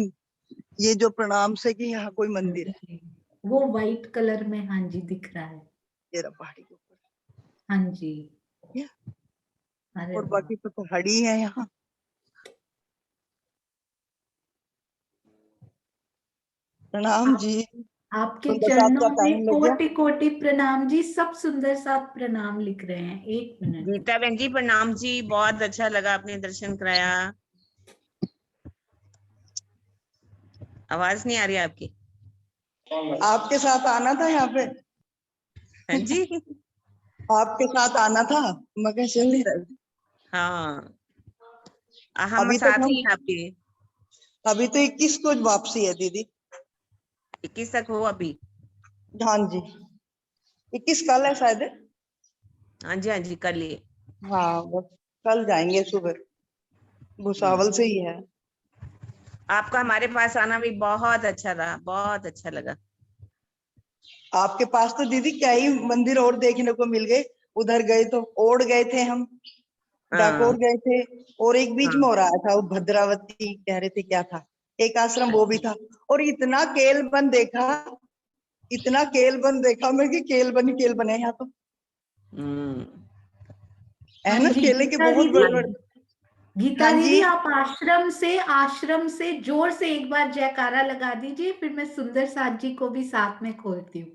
ये जो प्रणाम से कि यहाँ कोई मंदिर है, वो व्हाइट कलर में, हाँ जी, दिख रहा है। ये पहाड़ी के ऊपर। हाँ जी। अरे और वाह। बाकी तो पहाड़ी है यहाँ। प्रणाम जी। आपके सुंदर साथ का चरणों में टाइम लग गया। कोटि कोटि प्रणाम जी। सब सुंदर साथ प्रणाम लिख रहे हैं। एक मिनट। गीता बहन जी प्रणाम जी, बहुत अच्छा लगा आपने दर्शन कराया। आवाज नहीं आ रही आपकी। आपके साथ आना था यहाँ पे। हाँ जी। आपके साथ आना था, मगर चल नहीं रहा। हाँ हम अभी तक साथ हम ही हैं आपके। अभी तो 21 को वापसी है दीदी। 21 तक हो अभी। हाँ जी 21 कल है शायद। हाँ जी कर लिए। हाँ बस कल जाएंगे सुबह, भुसावल से ही है। आपका हमारे पास आना भी बहुत अच्छा रहा, बहुत अच्छा लगा। आपके पास तो दीदी क्या ही मंदिर और देखने को मिल गए। उधर गए तो ओढ़ गए थे हम, डाकोर गए थे, और एक बीच में हो रहा था वो भद्रावती कह रहे थे क्या था, एक आश्रम वो भी था। और इतना केलबन देखा, इतना केलबन देखा मैं कि केलबन है यहाँ तो। है ना, हाँ जी केले के गीता बहुत दीदी। बड़े बड़े। गीता हाँ दीदी जी आप आश्रम से जोर से एक बार जयकारा लगा दीजिए, फिर मैं सुंदर साथ जी को भी साथ में खोलती हूँ।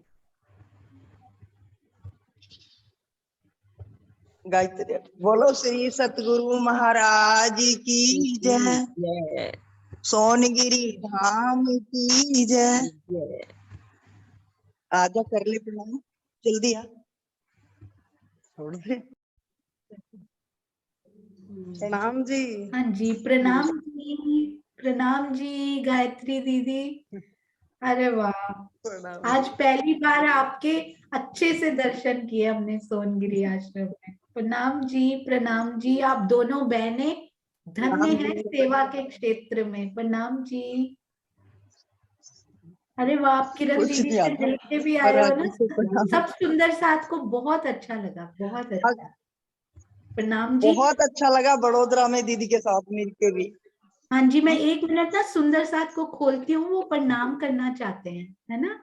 गायत्री बोलो श्री सतगुरु महाराज की जय, सोनगिरी धाम की जय। आजा कर ले प्रणाम, जल्दी आ, छोड़ दे। प्रणाम जी। हाँ जी प्रणाम जी। प्रणाम जी गायत्री दीदी। अरे वाह, आज पहली बार आपके अच्छे से दर्शन किए हमने सोनगिरी आश्रम में। प्रणाम जी। प्रणाम जी। आप दोनों बहनें धन्य प्रणाम हैं जी। सेवा के क्षेत्र में। प्रणाम जी। अरे वाह, आप किरण कुछ दीदी नहीं से आता, मिलके भी आए हो महाराज ना। जी से प्रणाम। सब सुंदर साथ को बहुत अच्छा लगा, बहुत अच्छा। प्रणाम जी। बहुत अच्छा लगा बड़ोदरा में दीदी के साथ मिलके भी। हाँ जी, मैं एक मिनट ना सुंदर साथ को खोलती हूँ, वो प्रणाम करना चाहते हैं, है ना।